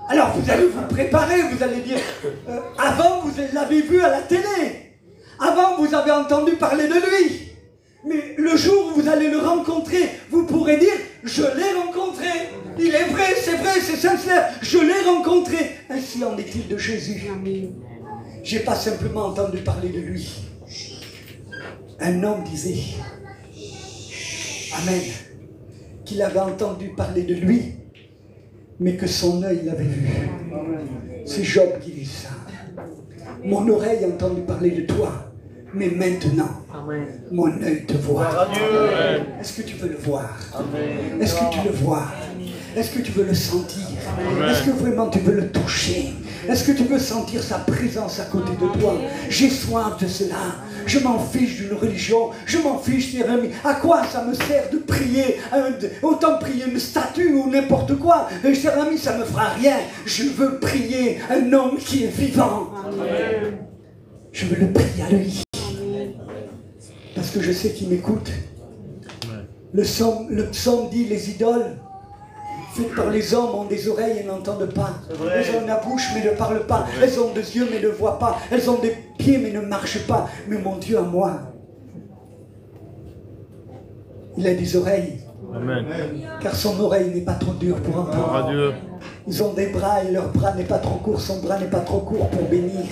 Alors vous allez vous préparer, vous allez dire, avant vous l'avez vu à la télé. Avant vous avez entendu parler de lui. Mais le jour où vous allez le rencontrer, vous pourrez dire, je l'ai rencontré. Il est vrai, c'est sincère, je l'ai rencontré. Ainsi en est-il de Jésus. J'ai pas simplement entendu parler de lui. Un homme disait, Amen, qu'il avait entendu parler de lui, mais que son œil l'avait vu. C'est Job qui dit ça. Mon oreille a entendu parler de toi, mais maintenant, mon œil te voit. Est-ce que tu veux le voir? Est-ce que tu le vois? Est-ce que tu veux le sentir? Est-ce que vraiment tu veux le toucher? Est-ce que tu veux sentir sa présence à côté de toi? J'ai soif de cela. Je m'en fiche d'une religion. Je m'en fiche, cher ami. À quoi ça me sert de prier? Autant prier une statue ou n'importe quoi. Cher ami, ça ne me fera rien. Je veux prier un homme qui est vivant. Je veux le prier à lui. Parce que je sais qu'il m'écoute. Le psaume dit, les idoles faites par les hommes ont des oreilles et n'entendent pas. Elles ont la bouche mais ne parlent pas. Elles ont des yeux mais ne voient pas. Elles ont des pieds mais ne marchent pas. Mais mon Dieu à moi, il a des oreilles Amen. Car son oreille n'est pas trop dure pour Gloire entendre. à Dieu. Ils ont des bras et leur bras n'est pas trop court, son bras n'est pas trop court pour bénir.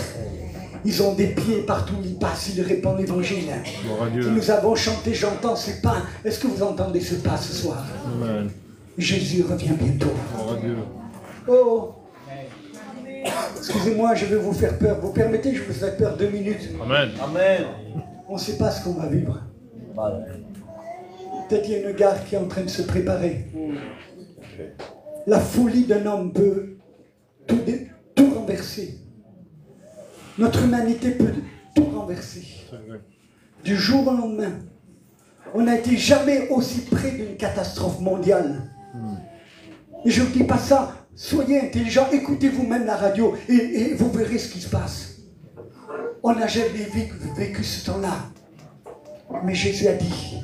Ils ont des pieds partout où ils passent, ils répandent l'évangile. Gloire à Et Dieu. nous avons chanté, j'entends ce pas. Est-ce que vous entendez ce pas ce soir? Amen. Jésus revient bientôt. Gloire à Dieu. Oh! Excusez-moi, je vais vous faire peur. Vous permettez, je vous fais peur 2 minutes. Amen. Amen. On ne sait pas ce qu'on va vivre. Peut-être qu'il y a une gare qui est en train de se préparer. La folie d'un homme peut tout renverser. Notre humanité peut tout renverser. Du jour au lendemain. On n'a été jamais aussi près d'une catastrophe mondiale. Et je ne dis pas ça. Soyez intelligents, écoutez vous-même la radio et vous verrez ce qui se passe. On n'a jamais vécu ce temps-là. Mais Jésus a dit,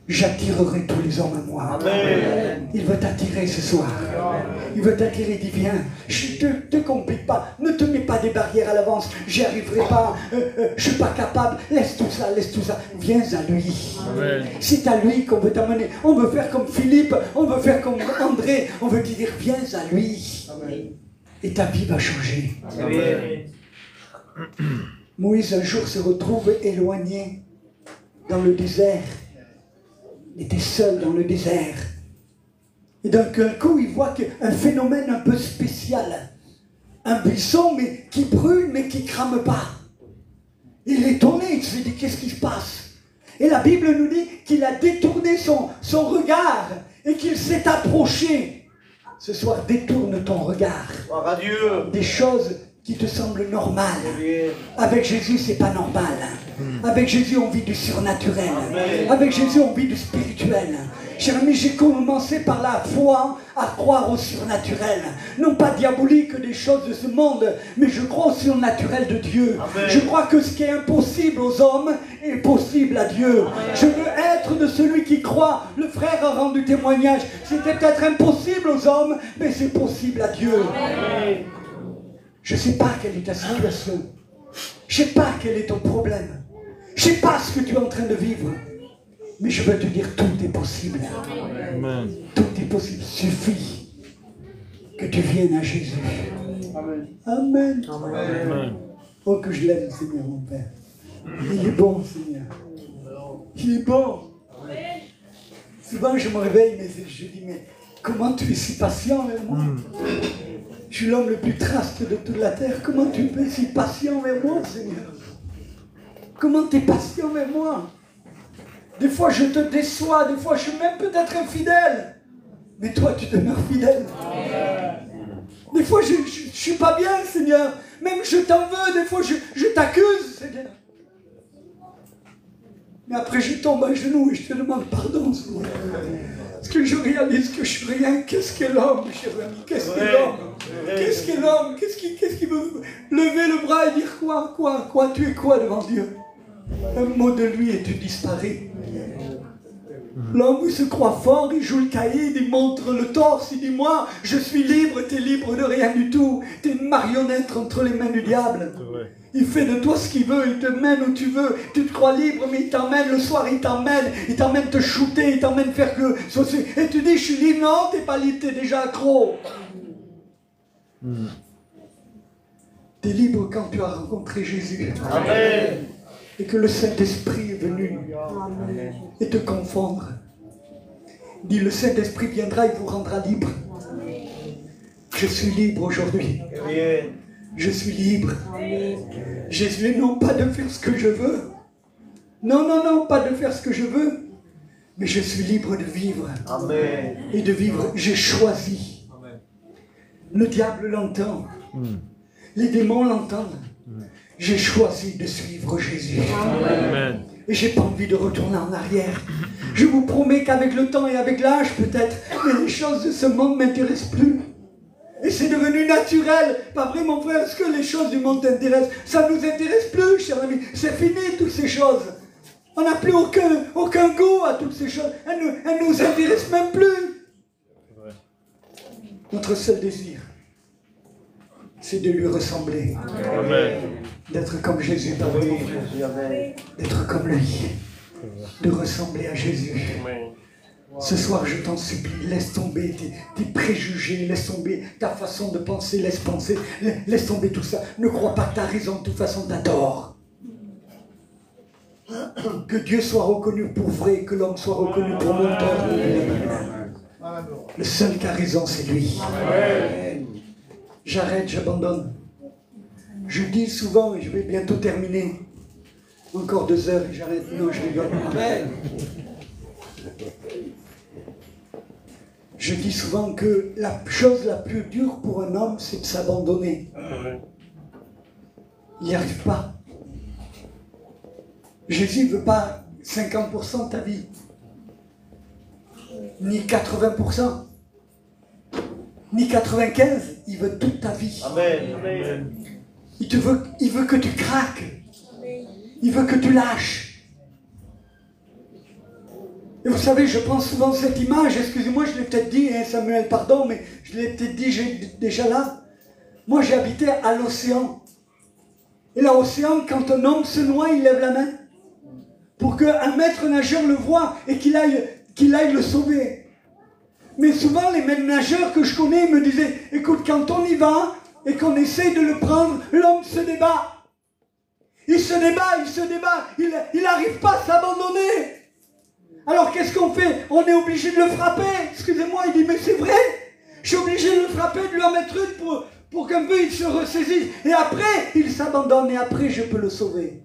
j'attirerai tous les hommes à moi. Amen. Il veut t'attirer ce soir. Il veut t'attirer, il dit viens. Ne te complique pas, ne te mets pas des barrières à l'avance. J'y arriverai pas, je suis pas capable. Laisse tout ça, laisse tout ça. Viens à lui. Amen. C'est à lui qu'on veut t'amener. On veut faire comme Philippe, on veut faire comme André. On veut te dire viens à lui. Et ta vie va changer. Amen. Moïse un jour se retrouve éloigné dans le désert. Il était seul dans le désert. Et d'un coup, il voit un phénomène un peu spécial. Un buisson, mais qui brûle, mais qui ne crame pas. Il est étonné, il se dit, qu'est-ce qui se passe? Et la Bible nous dit qu'il a détourné son regard et qu'il s'est approché. Ce soir, détourne ton regard. Gloire à Dieu. Des choses qui te semblent normales. Amen. Avec Jésus, c'est pas normal. Avec Jésus, on vit du surnaturel. Amen. Avec Jésus, on vit du spirituel. Cher ami, j'ai commencé par la foi à croire au surnaturel. Non pas diabolique des choses de ce monde, mais je crois au surnaturel de Dieu. Amen. Je crois que ce qui est impossible aux hommes est possible à Dieu. Je veux être de celui qui croit. Le frère a rendu témoignage. C'était peut-être impossible aux hommes, mais c'est possible à Dieu. Amen. Je ne sais pas quelle est ta situation. Je ne sais pas quel est ton problème. Je ne sais pas ce que tu es en train de vivre. Mais je veux te dire, tout est possible. Amen. Tout est possible. Suffit que tu viennes à Jésus. Amen. Amen. Oh, que je l'aime, Seigneur, mon Père. Il est bon, Seigneur. Il est bon. Souvent, je me réveille, mais je dis, mais comment tu es si patient avec moi? Je suis l'homme le plus traste de toute la terre. Comment tu peux être si patient avec moi, Seigneur? Comment tu es patient avec moi? Des fois, je te déçois. Des fois, je suis même peut-être infidèle. Mais toi, tu demeures fidèle. Des fois, je ne suis pas bien, Seigneur. Même je t'en veux. Des fois, je t'accuse, Seigneur. Mais après, je tombe à genoux et je te demande pardon, Seigneur. Parce que je réalise que je suis rien. Qu'est-ce qu'est l'homme, cher ami? Qu'est-ce qu'est l'homme? Qu'est-ce qu'est l'homme? Qu'est-ce qui veut lever le bras et dire quoi? Tu es quoi devant Dieu? Un mot de lui et tu disparais. L'homme il se croit fort, il joue le caïd, il montre le torse, il dit moi je suis libre, tu es libre de rien du tout. Tu es une marionnette entre les mains du diable. Il fait de toi ce qu'il veut, il te mène où tu veux. Tu te crois libre, mais il t'emmène le soir, il t'emmène te shooter, il t'emmène faire que ceci. Et tu dis je suis libre, non, t'es pas libre, t'es déjà accro. Tu es libre quand tu as rencontré Jésus. Amen. Et que le Saint-Esprit est venu et te confondre. Dis, le Saint-Esprit viendra et vous rendra libre. Je suis libre aujourd'hui. Amen. Je suis libre. Jésus, non pas de faire ce que je veux. Non, pas de faire ce que je veux. Mais je suis libre de vivre. Amen. Et de vivre, j'ai choisi. Le diable l'entend. Les démons l'entendent. J'ai choisi de suivre Jésus. Amen. Et j'ai pas envie de retourner en arrière. Je vous promets qu'avec le temps et avec l'âge peut-être, mais les choses de ce monde ne m'intéressent plus. Et c'est devenu naturel. Pas vrai mon frère, est-ce que les choses du monde t'intéressent? Ça ne nous intéresse plus, cher ami. C'est fini toutes ces choses. On n'a plus aucun goût à toutes ces choses. Elles ne nous intéressent même plus. Notre seul désir, c'est de lui ressembler. Amen. D'être comme Jésus, pardon, mon frère. D'être comme lui. De ressembler à Jésus. Ce soir, je t'en supplie, laisse tomber tes préjugés, laisse tomber ta façon de penser, laisse tomber tout ça. Ne crois pas que tu as raison, de toute façon, tu as tort. Que Dieu soit reconnu pour vrai, que l'homme soit reconnu pour menteur. Le seul qui a raison, c'est lui. J'arrête, j'abandonne. Je dis souvent, et je vais bientôt terminer, encore 2 heures et j'arrête. Non, je rigole. Je dis souvent que la chose la plus dure pour un homme, c'est de s'abandonner. Il n'y arrive pas. Jésus ne veut pas 50% de ta vie, ni 80%, ni 95%, il veut toute ta vie. Amen. Il veut que tu craques, il veut que tu lâches. Et vous savez, je prends souvent cette image, excusez-moi, je l'ai peut-être dit, hein, Samuel, pardon, mais je l'ai peut-être dit déjà là. Moi, j'ai habité à l'océan. Et là, l'océan, quand un homme se noie, il lève la main. Pour qu'un maître nageur le voie et qu'il aille le sauver. Mais souvent, les maîtres nageurs que je connais me disaient, écoute, quand on y va et qu'on essaye de le prendre, l'homme se débat. Il se débat, il n'arrive pas à s'abandonner. Alors qu'est-ce qu'on fait? On est obligé de le frapper. Excusez-moi, il dit, mais c'est vrai, je suis obligé de le frapper, de lui en mettre une pour qu'un peu il se ressaisisse. Et après, il s'abandonne et après, je peux le sauver.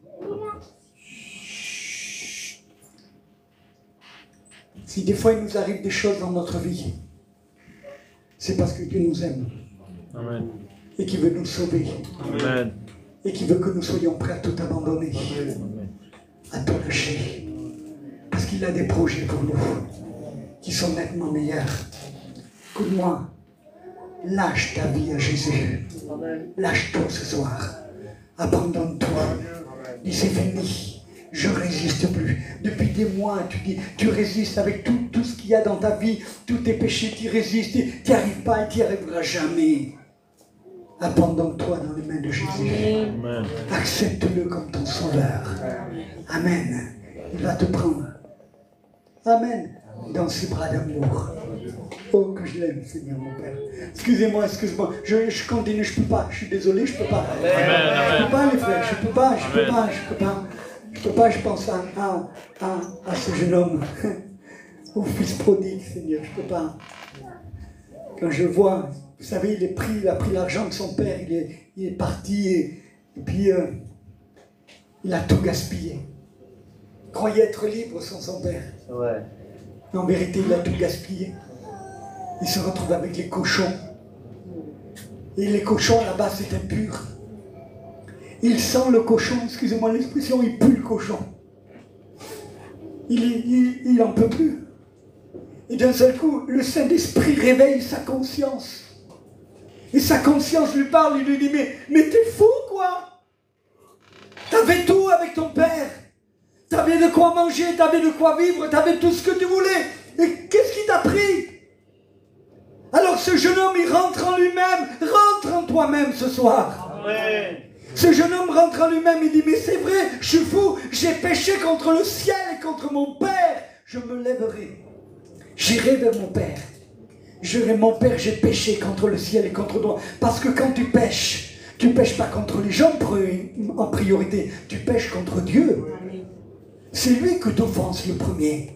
Si des fois il nous arrive des choses dans notre vie, c'est parce que Dieu nous aime. Amen. Et qu'il veut nous sauver. Amen. Et qu'il veut que nous soyons prêts à tout abandonner. Amen. À tout lâcher. Parce qu'il a des projets pour nous qui sont nettement meilleurs. Écoute-moi, lâche ta vie à Jésus. Lâche tout ce soir. Abandonne-toi. Dis c'est fini. Je ne résiste plus. Depuis des mois, tu résistes avec tout ce qu'il y a dans ta vie, tous tes péchés, tu résistes, tu n'y arrives pas et tu n'y arriveras jamais. Abandonne-toi dans les mains de Jésus. Amen. Accepte-le comme ton sauveur. Amen. Il va te prendre. Amen. Dans ses bras d'amour. Oh, que je l'aime, Seigneur mon Père. Excusez-moi. Je continue, je ne peux pas. Je suis désolé, je ne peux pas. Je ne peux pas, les frères, je ne peux pas. Je peux pas, je pense à ce jeune homme, au fils prodigue, Seigneur, je ne peux pas. Quand je vois, vous savez, il a pris l'argent de son père, il est parti et puis il a tout gaspillé. Il croyait être libre sans son père. Ouais. Mais en vérité, il a tout gaspillé. Il se retrouve avec les cochons. Et les cochons là-bas, c'est impur. Il sent le cochon, excusez-moi l'expression, il pue le cochon. Il n'en peut plus. Et d'un seul coup, le Saint-Esprit réveille sa conscience. Et sa conscience lui parle, il lui dit, mais t'es fou quoi? T'avais tout avec ton père. T'avais de quoi manger, t'avais de quoi vivre, t'avais tout ce que tu voulais. Et qu'est-ce qui t'a pris? Alors ce jeune homme, il rentre en lui-même. Rentre en toi-même ce soir. Amen. Ce jeune homme rentre en lui-même, il dit, mais c'est vrai, je suis fou, j'ai péché contre le ciel et contre mon Père. Je me lèverai, j'irai vers mon Père. Je dirai, mon Père, j'ai péché contre le ciel et contre toi. Parce que quand tu pêches pas contre les gens en priorité, tu pêches contre Dieu. C'est lui que tu offenses le premier.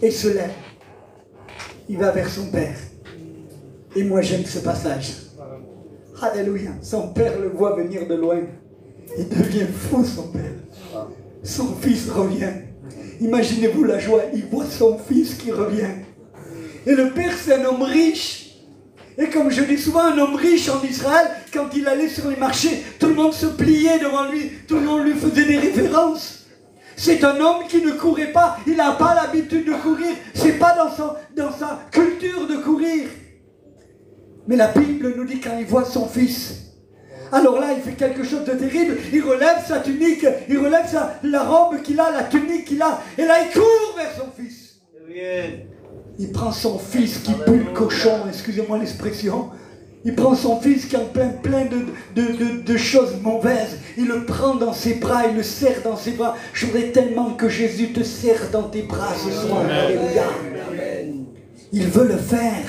Et se lève. Il va vers son Père. Et moi j'aime ce passage. Alléluia. Son père le voit venir de loin. Il devient fou, son père. Son fils revient. Imaginez-vous la joie. Il voit son fils qui revient. Et le père, c'est un homme riche. Et comme je dis souvent, un homme riche en Israël, quand il allait sur les marchés, tout le monde se pliait devant lui. Tout le monde lui faisait des révérences. C'est un homme qui ne courait pas. Il n'a pas l'habitude de courir. C'est pas dans sa culture de courir. Mais la Bible nous dit quand il voit son fils, alors là il fait quelque chose de terrible, il relève sa tunique, il relève la robe qu'il a, la tunique qu'il a, et là il court vers son fils. Il prend son fils qui pue le cochon, excusez-moi l'expression, Il prend son fils qui est en plein de choses mauvaises. Il le prend dans ses bras, il le serre dans ses bras. Je voudrais tellement que Jésus te serre dans tes bras ce soir. Alléluia. Il veut le faire.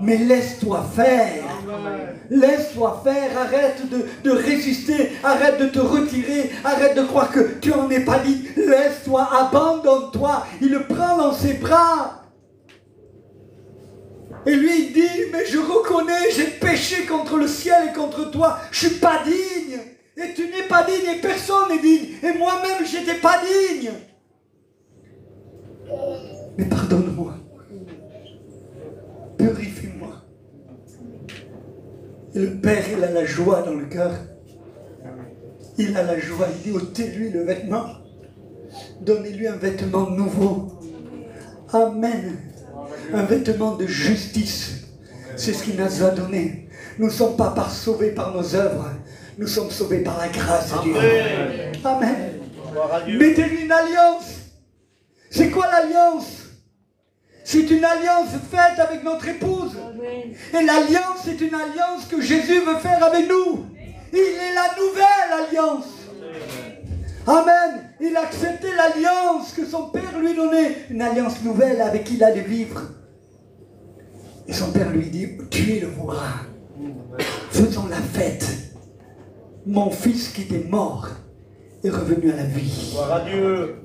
Mais laisse-toi faire. Laisse-toi faire. Arrête de résister. Arrête de te retirer. Arrête de croire que tu n'en es pas dit. Laisse-toi, abandonne-toi. Il le prend dans ses bras. Et lui il dit, mais je reconnais, j'ai péché contre le ciel et contre toi, je suis pas digne. Et tu n'es pas digne et personne n'est digne. Et moi-même, j'étais pas digne. Mais pardonne-moi. Purifie-moi. Et le Père, il a la joie dans le cœur. Il a la joie, il dit, ôtez-lui le vêtement. Donnez-lui un vêtement nouveau. Amen. Un vêtement de justice. C'est ce qu'il nous a donné. Nous ne sommes pas sauvés par nos œuvres. Nous sommes sauvés par la grâce de Dieu. Amen. Mettez-lui une alliance. C'est quoi l'alliance? C'est une alliance faite avec notre épouse. Et l'alliance, c'est une alliance que Jésus veut faire avec nous. Il est la nouvelle alliance. Amen. Il a accepté l'alliance que son Père lui donnait. Une alliance nouvelle avec qui il allait vivre. Et son Père lui dit, tuez-le mourra. Faisons la fête. Mon fils qui était mort est revenu à la vie. Gloire à Dieu.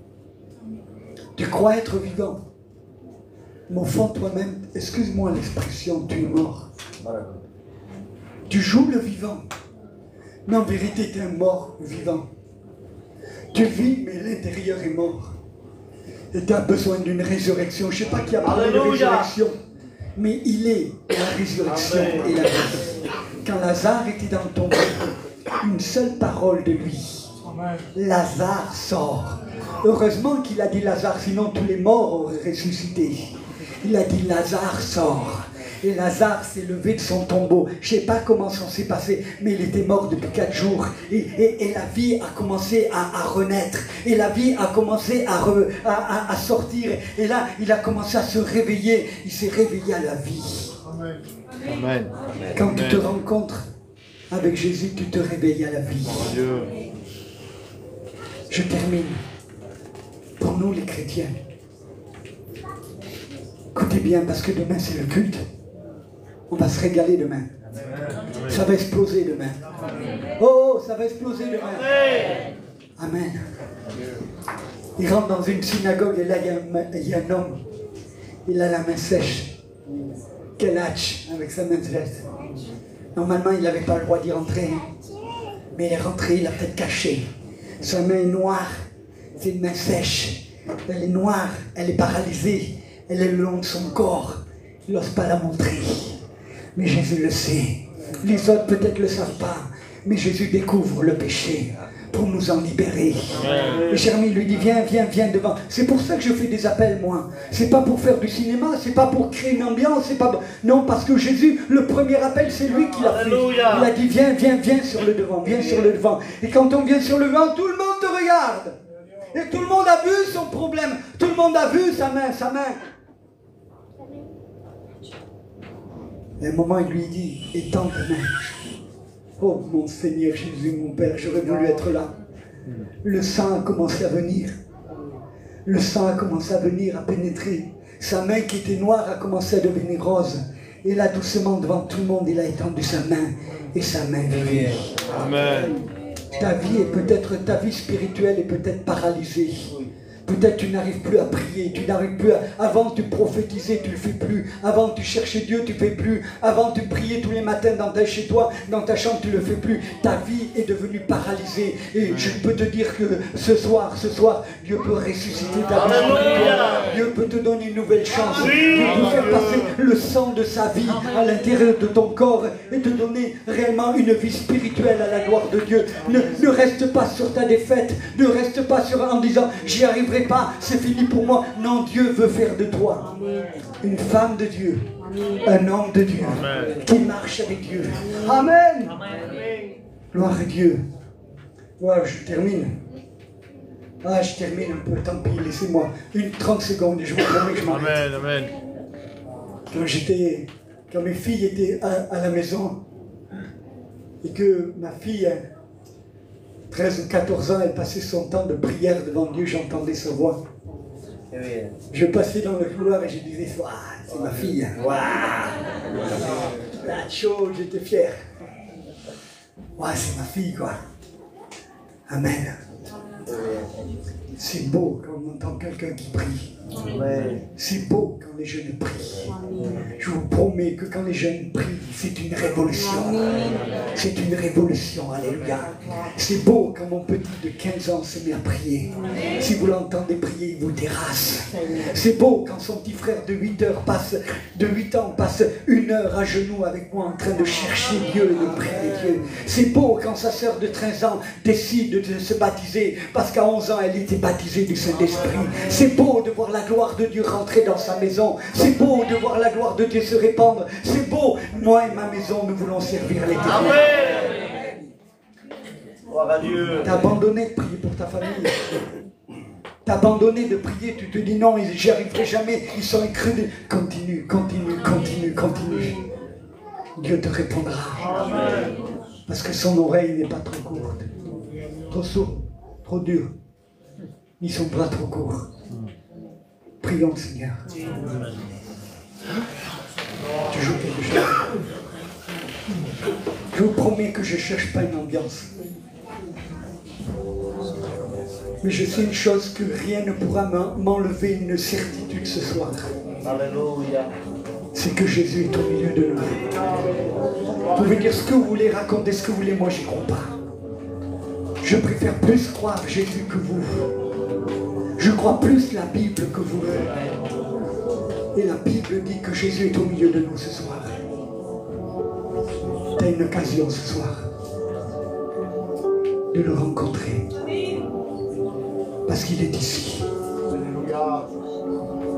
Tu crois être vivant. Mais au fond, toi-même, excuse-moi l'expression, tu es mort. Tu joues le vivant. Mais en vérité, tu es un mort vivant. Tu vis, mais l'intérieur est mort. Et tu as besoin d'une résurrection. Je ne sais pas qui a parlé de résurrection. Mais il est la résurrection et la vie. Quand Lazare était dans le tombeau, une seule parole de lui. Lazare sort. Heureusement qu'il a dit Lazare, sinon tous les morts auraient ressuscité. Il a dit Lazare sort. Et Lazare s'est levé de son tombeau. Je ne sais pas comment ça s'est passé, mais il était mort depuis 4 jours. Et la vie a commencé à renaître. Et la vie a commencé à sortir. Et là, il a commencé à se réveiller. Il s'est réveillé à la vie. Amen. Amen. Quand tu te rencontres avec Jésus, tu te réveilles à la vie. Dieu. Je termine. Pour nous les chrétiens, écoutez bien, parce que demain c'est le culte. On va se régaler demain. Ça va exploser demain. Oh, ça va exploser demain. Amen. Il rentre dans une synagogue et là il y a un homme. Il a la main sèche. Quel hatch avec sa main sèche. Normalement il n'avait pas le droit d'y rentrer. Mais il est rentré, il a peut-être caché. Sa main est noire. C'est une main sèche. Elle est noire, elle est paralysée. Elle est le long de son corps. Il n'ose pas la montrer. Mais Jésus le sait. Les autres peut-être ne le savent pas. Mais Jésus découvre le péché pour nous en libérer. Et Jérémie lui dit, viens, viens, viens devant. C'est pour ça que je fais des appels, moi. C'est pas pour faire du cinéma, c'est pas pour créer une ambiance, c'est pas... Non, parce que Jésus, le premier appel, c'est lui qui l'a fait. Il a dit, viens, viens, viens sur le devant, viens sur le devant. Et quand on vient sur le devant, tout le monde te regarde. Et tout le monde a vu son problème. Tout le monde a vu sa main, sa main. Et à un moment, il lui dit, étends ta main. Oh mon Seigneur Jésus, mon Père, j'aurais voulu être là. Le sang a commencé à venir. Le sang a commencé à venir, à pénétrer. Sa main qui était noire a commencé à devenir rose. Et là, doucement, devant tout le monde, il a étendu sa main. Et sa main vivait. Amen. Ta vie est peut-être, ta vie spirituelle est peut-être paralysée. Peut-être tu n'arrives plus à prier, tu n'arrives plus à... Avant tu prophétisais, tu ne le fais plus. Avant tu cherchais Dieu, tu ne fais plus. Avant tu priais tous les matins chez toi, dans ta chambre, tu ne le fais plus. Ta vie est devenue paralysée. Et je peux te dire que ce soir, Dieu peut ressusciter ta vie. Dieu peut te donner une nouvelle chance. Dieu peut faire passer le sang de sa vie à l'intérieur de ton corps et te donner réellement une vie spirituelle à la gloire de Dieu. Ne reste pas sur ta défaite. Ne reste pas en disant, j'y arriverai pas, c'est fini pour moi. Non, Dieu veut faire de toi une femme de Dieu, un homme de Dieu, qui marche avec Dieu. Amen. Gloire à Dieu. Voilà, je termine. Ah, je termine un peu, tant pis, laissez-moi 30 secondes et je vous promets que je m'arrête. Amen, amen. Quand j'étais quand mes filles étaient à la maison, et que ma fille, 13 ou 14 ans, elle passait son temps de prière devant Dieu, j'entendais sa voix. Je passais dans le couloir et je disais, waouh, c'est ma fille, waouh, la chose, j'étais fier. Waouh, c'est ma fille, quoi. Amen. C'est beau quand on entend quelqu'un qui prie. C'est beau quand les jeunes prient. Je vous promets que quand les jeunes prient, c'est une révolution. C'est une révolution, alléluia. C'est beau quand mon petit de 15 ans se met à prier. Si vous l'entendez prier, il vous terrasse. C'est beau quand son petit frère de 8 ans passe 1 heure à genoux avec moi en train de chercher Dieu et de prier Dieu. C'est beau quand sa sœur de 13 ans décide de se baptiser parce qu'à 11 ans, elle était baptisée du Saint-Esprit. C'est beau de voir la gloire de Dieu rentrer dans sa maison. C'est beau de voir la gloire de Dieu se répandre. C'est beau. Moi et ma maison, nous voulons servir l'Éternel. Gloire à Dieu. T'as abandonné de prier pour ta famille. T'as abandonné de prier. Tu te dis non, j'y arriverai jamais. Ils sont incrédules. Continue, continue, continue, continue. Dieu te répondra. Parce que son oreille n'est pas trop courte. Trop sourd, trop dur. Ni son bras trop court. Prions le Seigneur. Tu joues quelque chose. Je vous promets que je ne cherche pas une ambiance. Mais je sais une chose, que rien ne pourra m'enlever une certitude ce soir. Alléluia. C'est que Jésus est au milieu de nous. Vous pouvez dire ce que vous voulez, raconter ce que vous voulez, moi j'y crois pas. Je préfère plus croire Jésus que vous. Je crois plus la Bible que vous. Et la Bible dit que Jésus est au milieu de nous ce soir. Tu as une occasion ce soir de le rencontrer. Parce qu'il est ici.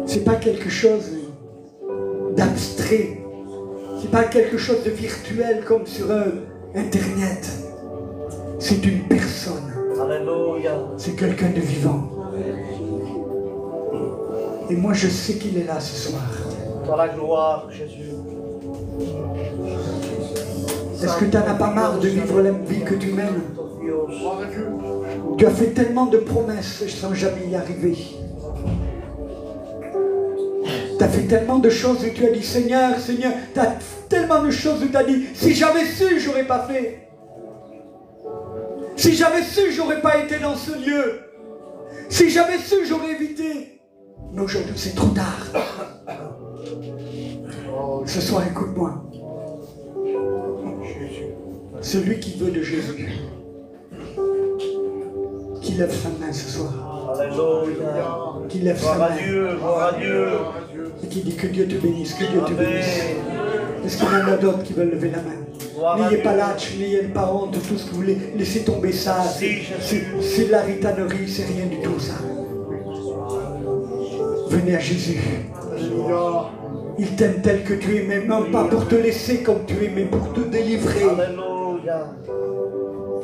C'est pas quelque chose d'abstrait. C'est pas quelque chose de virtuel comme sur Internet. C'est une personne. Alléluia. C'est quelqu'un de vivant. Et moi je sais qu'il est là ce soir. Dans la gloire, Jésus. Est-ce que tu n'en as pas marre de vivre la vie que tu mènes? Tu as fait tellement de promesses sans jamais y arriver. Tu as fait tellement de choses et tu as dit Seigneur, Seigneur, tu as tellement de choses où tu as dit si j'avais su, j'aurais pas fait. Si j'avais su, j'aurais pas été dans ce lieu. Si j'avais su, j'aurais évité. Mais aujourd'hui, c'est trop tard. Ce soir, écoute-moi. Celui qui veut de Jésus, qui lève sa main ce soir. Alléluia. Qui lève sa Gloire main. à Dieu, gloire à Dieu. Et qui dit que Dieu te bénisse, que Dieu te bénisse. Est-ce qu'il y en a d'autres qui veulent lever la main? N'ayez pas lâche, n'ayez pas honte, tout ce que vous voulez. Laissez tomber ça. C'est de la ritanerie, c'est rien du tout ça. Venez à Jésus. Il t'aime tel que tu es, mais même pas pour te laisser comme tu es, mais pour te délivrer. Alléluia.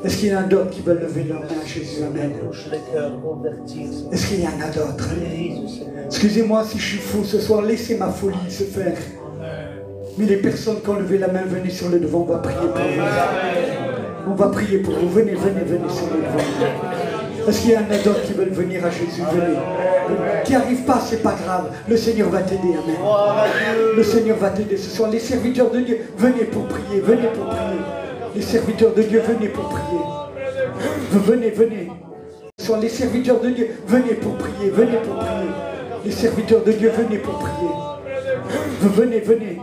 Est-ce qu'il y en a d'autres qui veulent lever leur main à Jésus? Amen. Touche les cœurs, convertir. Est-ce qu'il y en a d'autres? Guéris, Seigneur. Excusez-moi si je suis fou ce soir, laissez ma folie se faire. Mais les personnes qui ont levé la main, venez sur le devant, on va prier pour vous. On va prier pour vous. Venez, venez, venez sur le devant. Est-ce qu'il y en a d'autres qui veulent venir à Jésus? Venez. Qui n'arrivent pas, c'est pas grave. Le Seigneur va t'aider. Amen. Le Seigneur va t'aider ce soir. Les serviteurs de Dieu, venez pour prier. Venez pour prier. Les serviteurs de Dieu, venez pour prier. Venez, venez. Ce soir, les serviteurs de Dieu, venez pour prier. Venez pour prier. Les serviteurs de Dieu, venez pour prier. Venez, venez.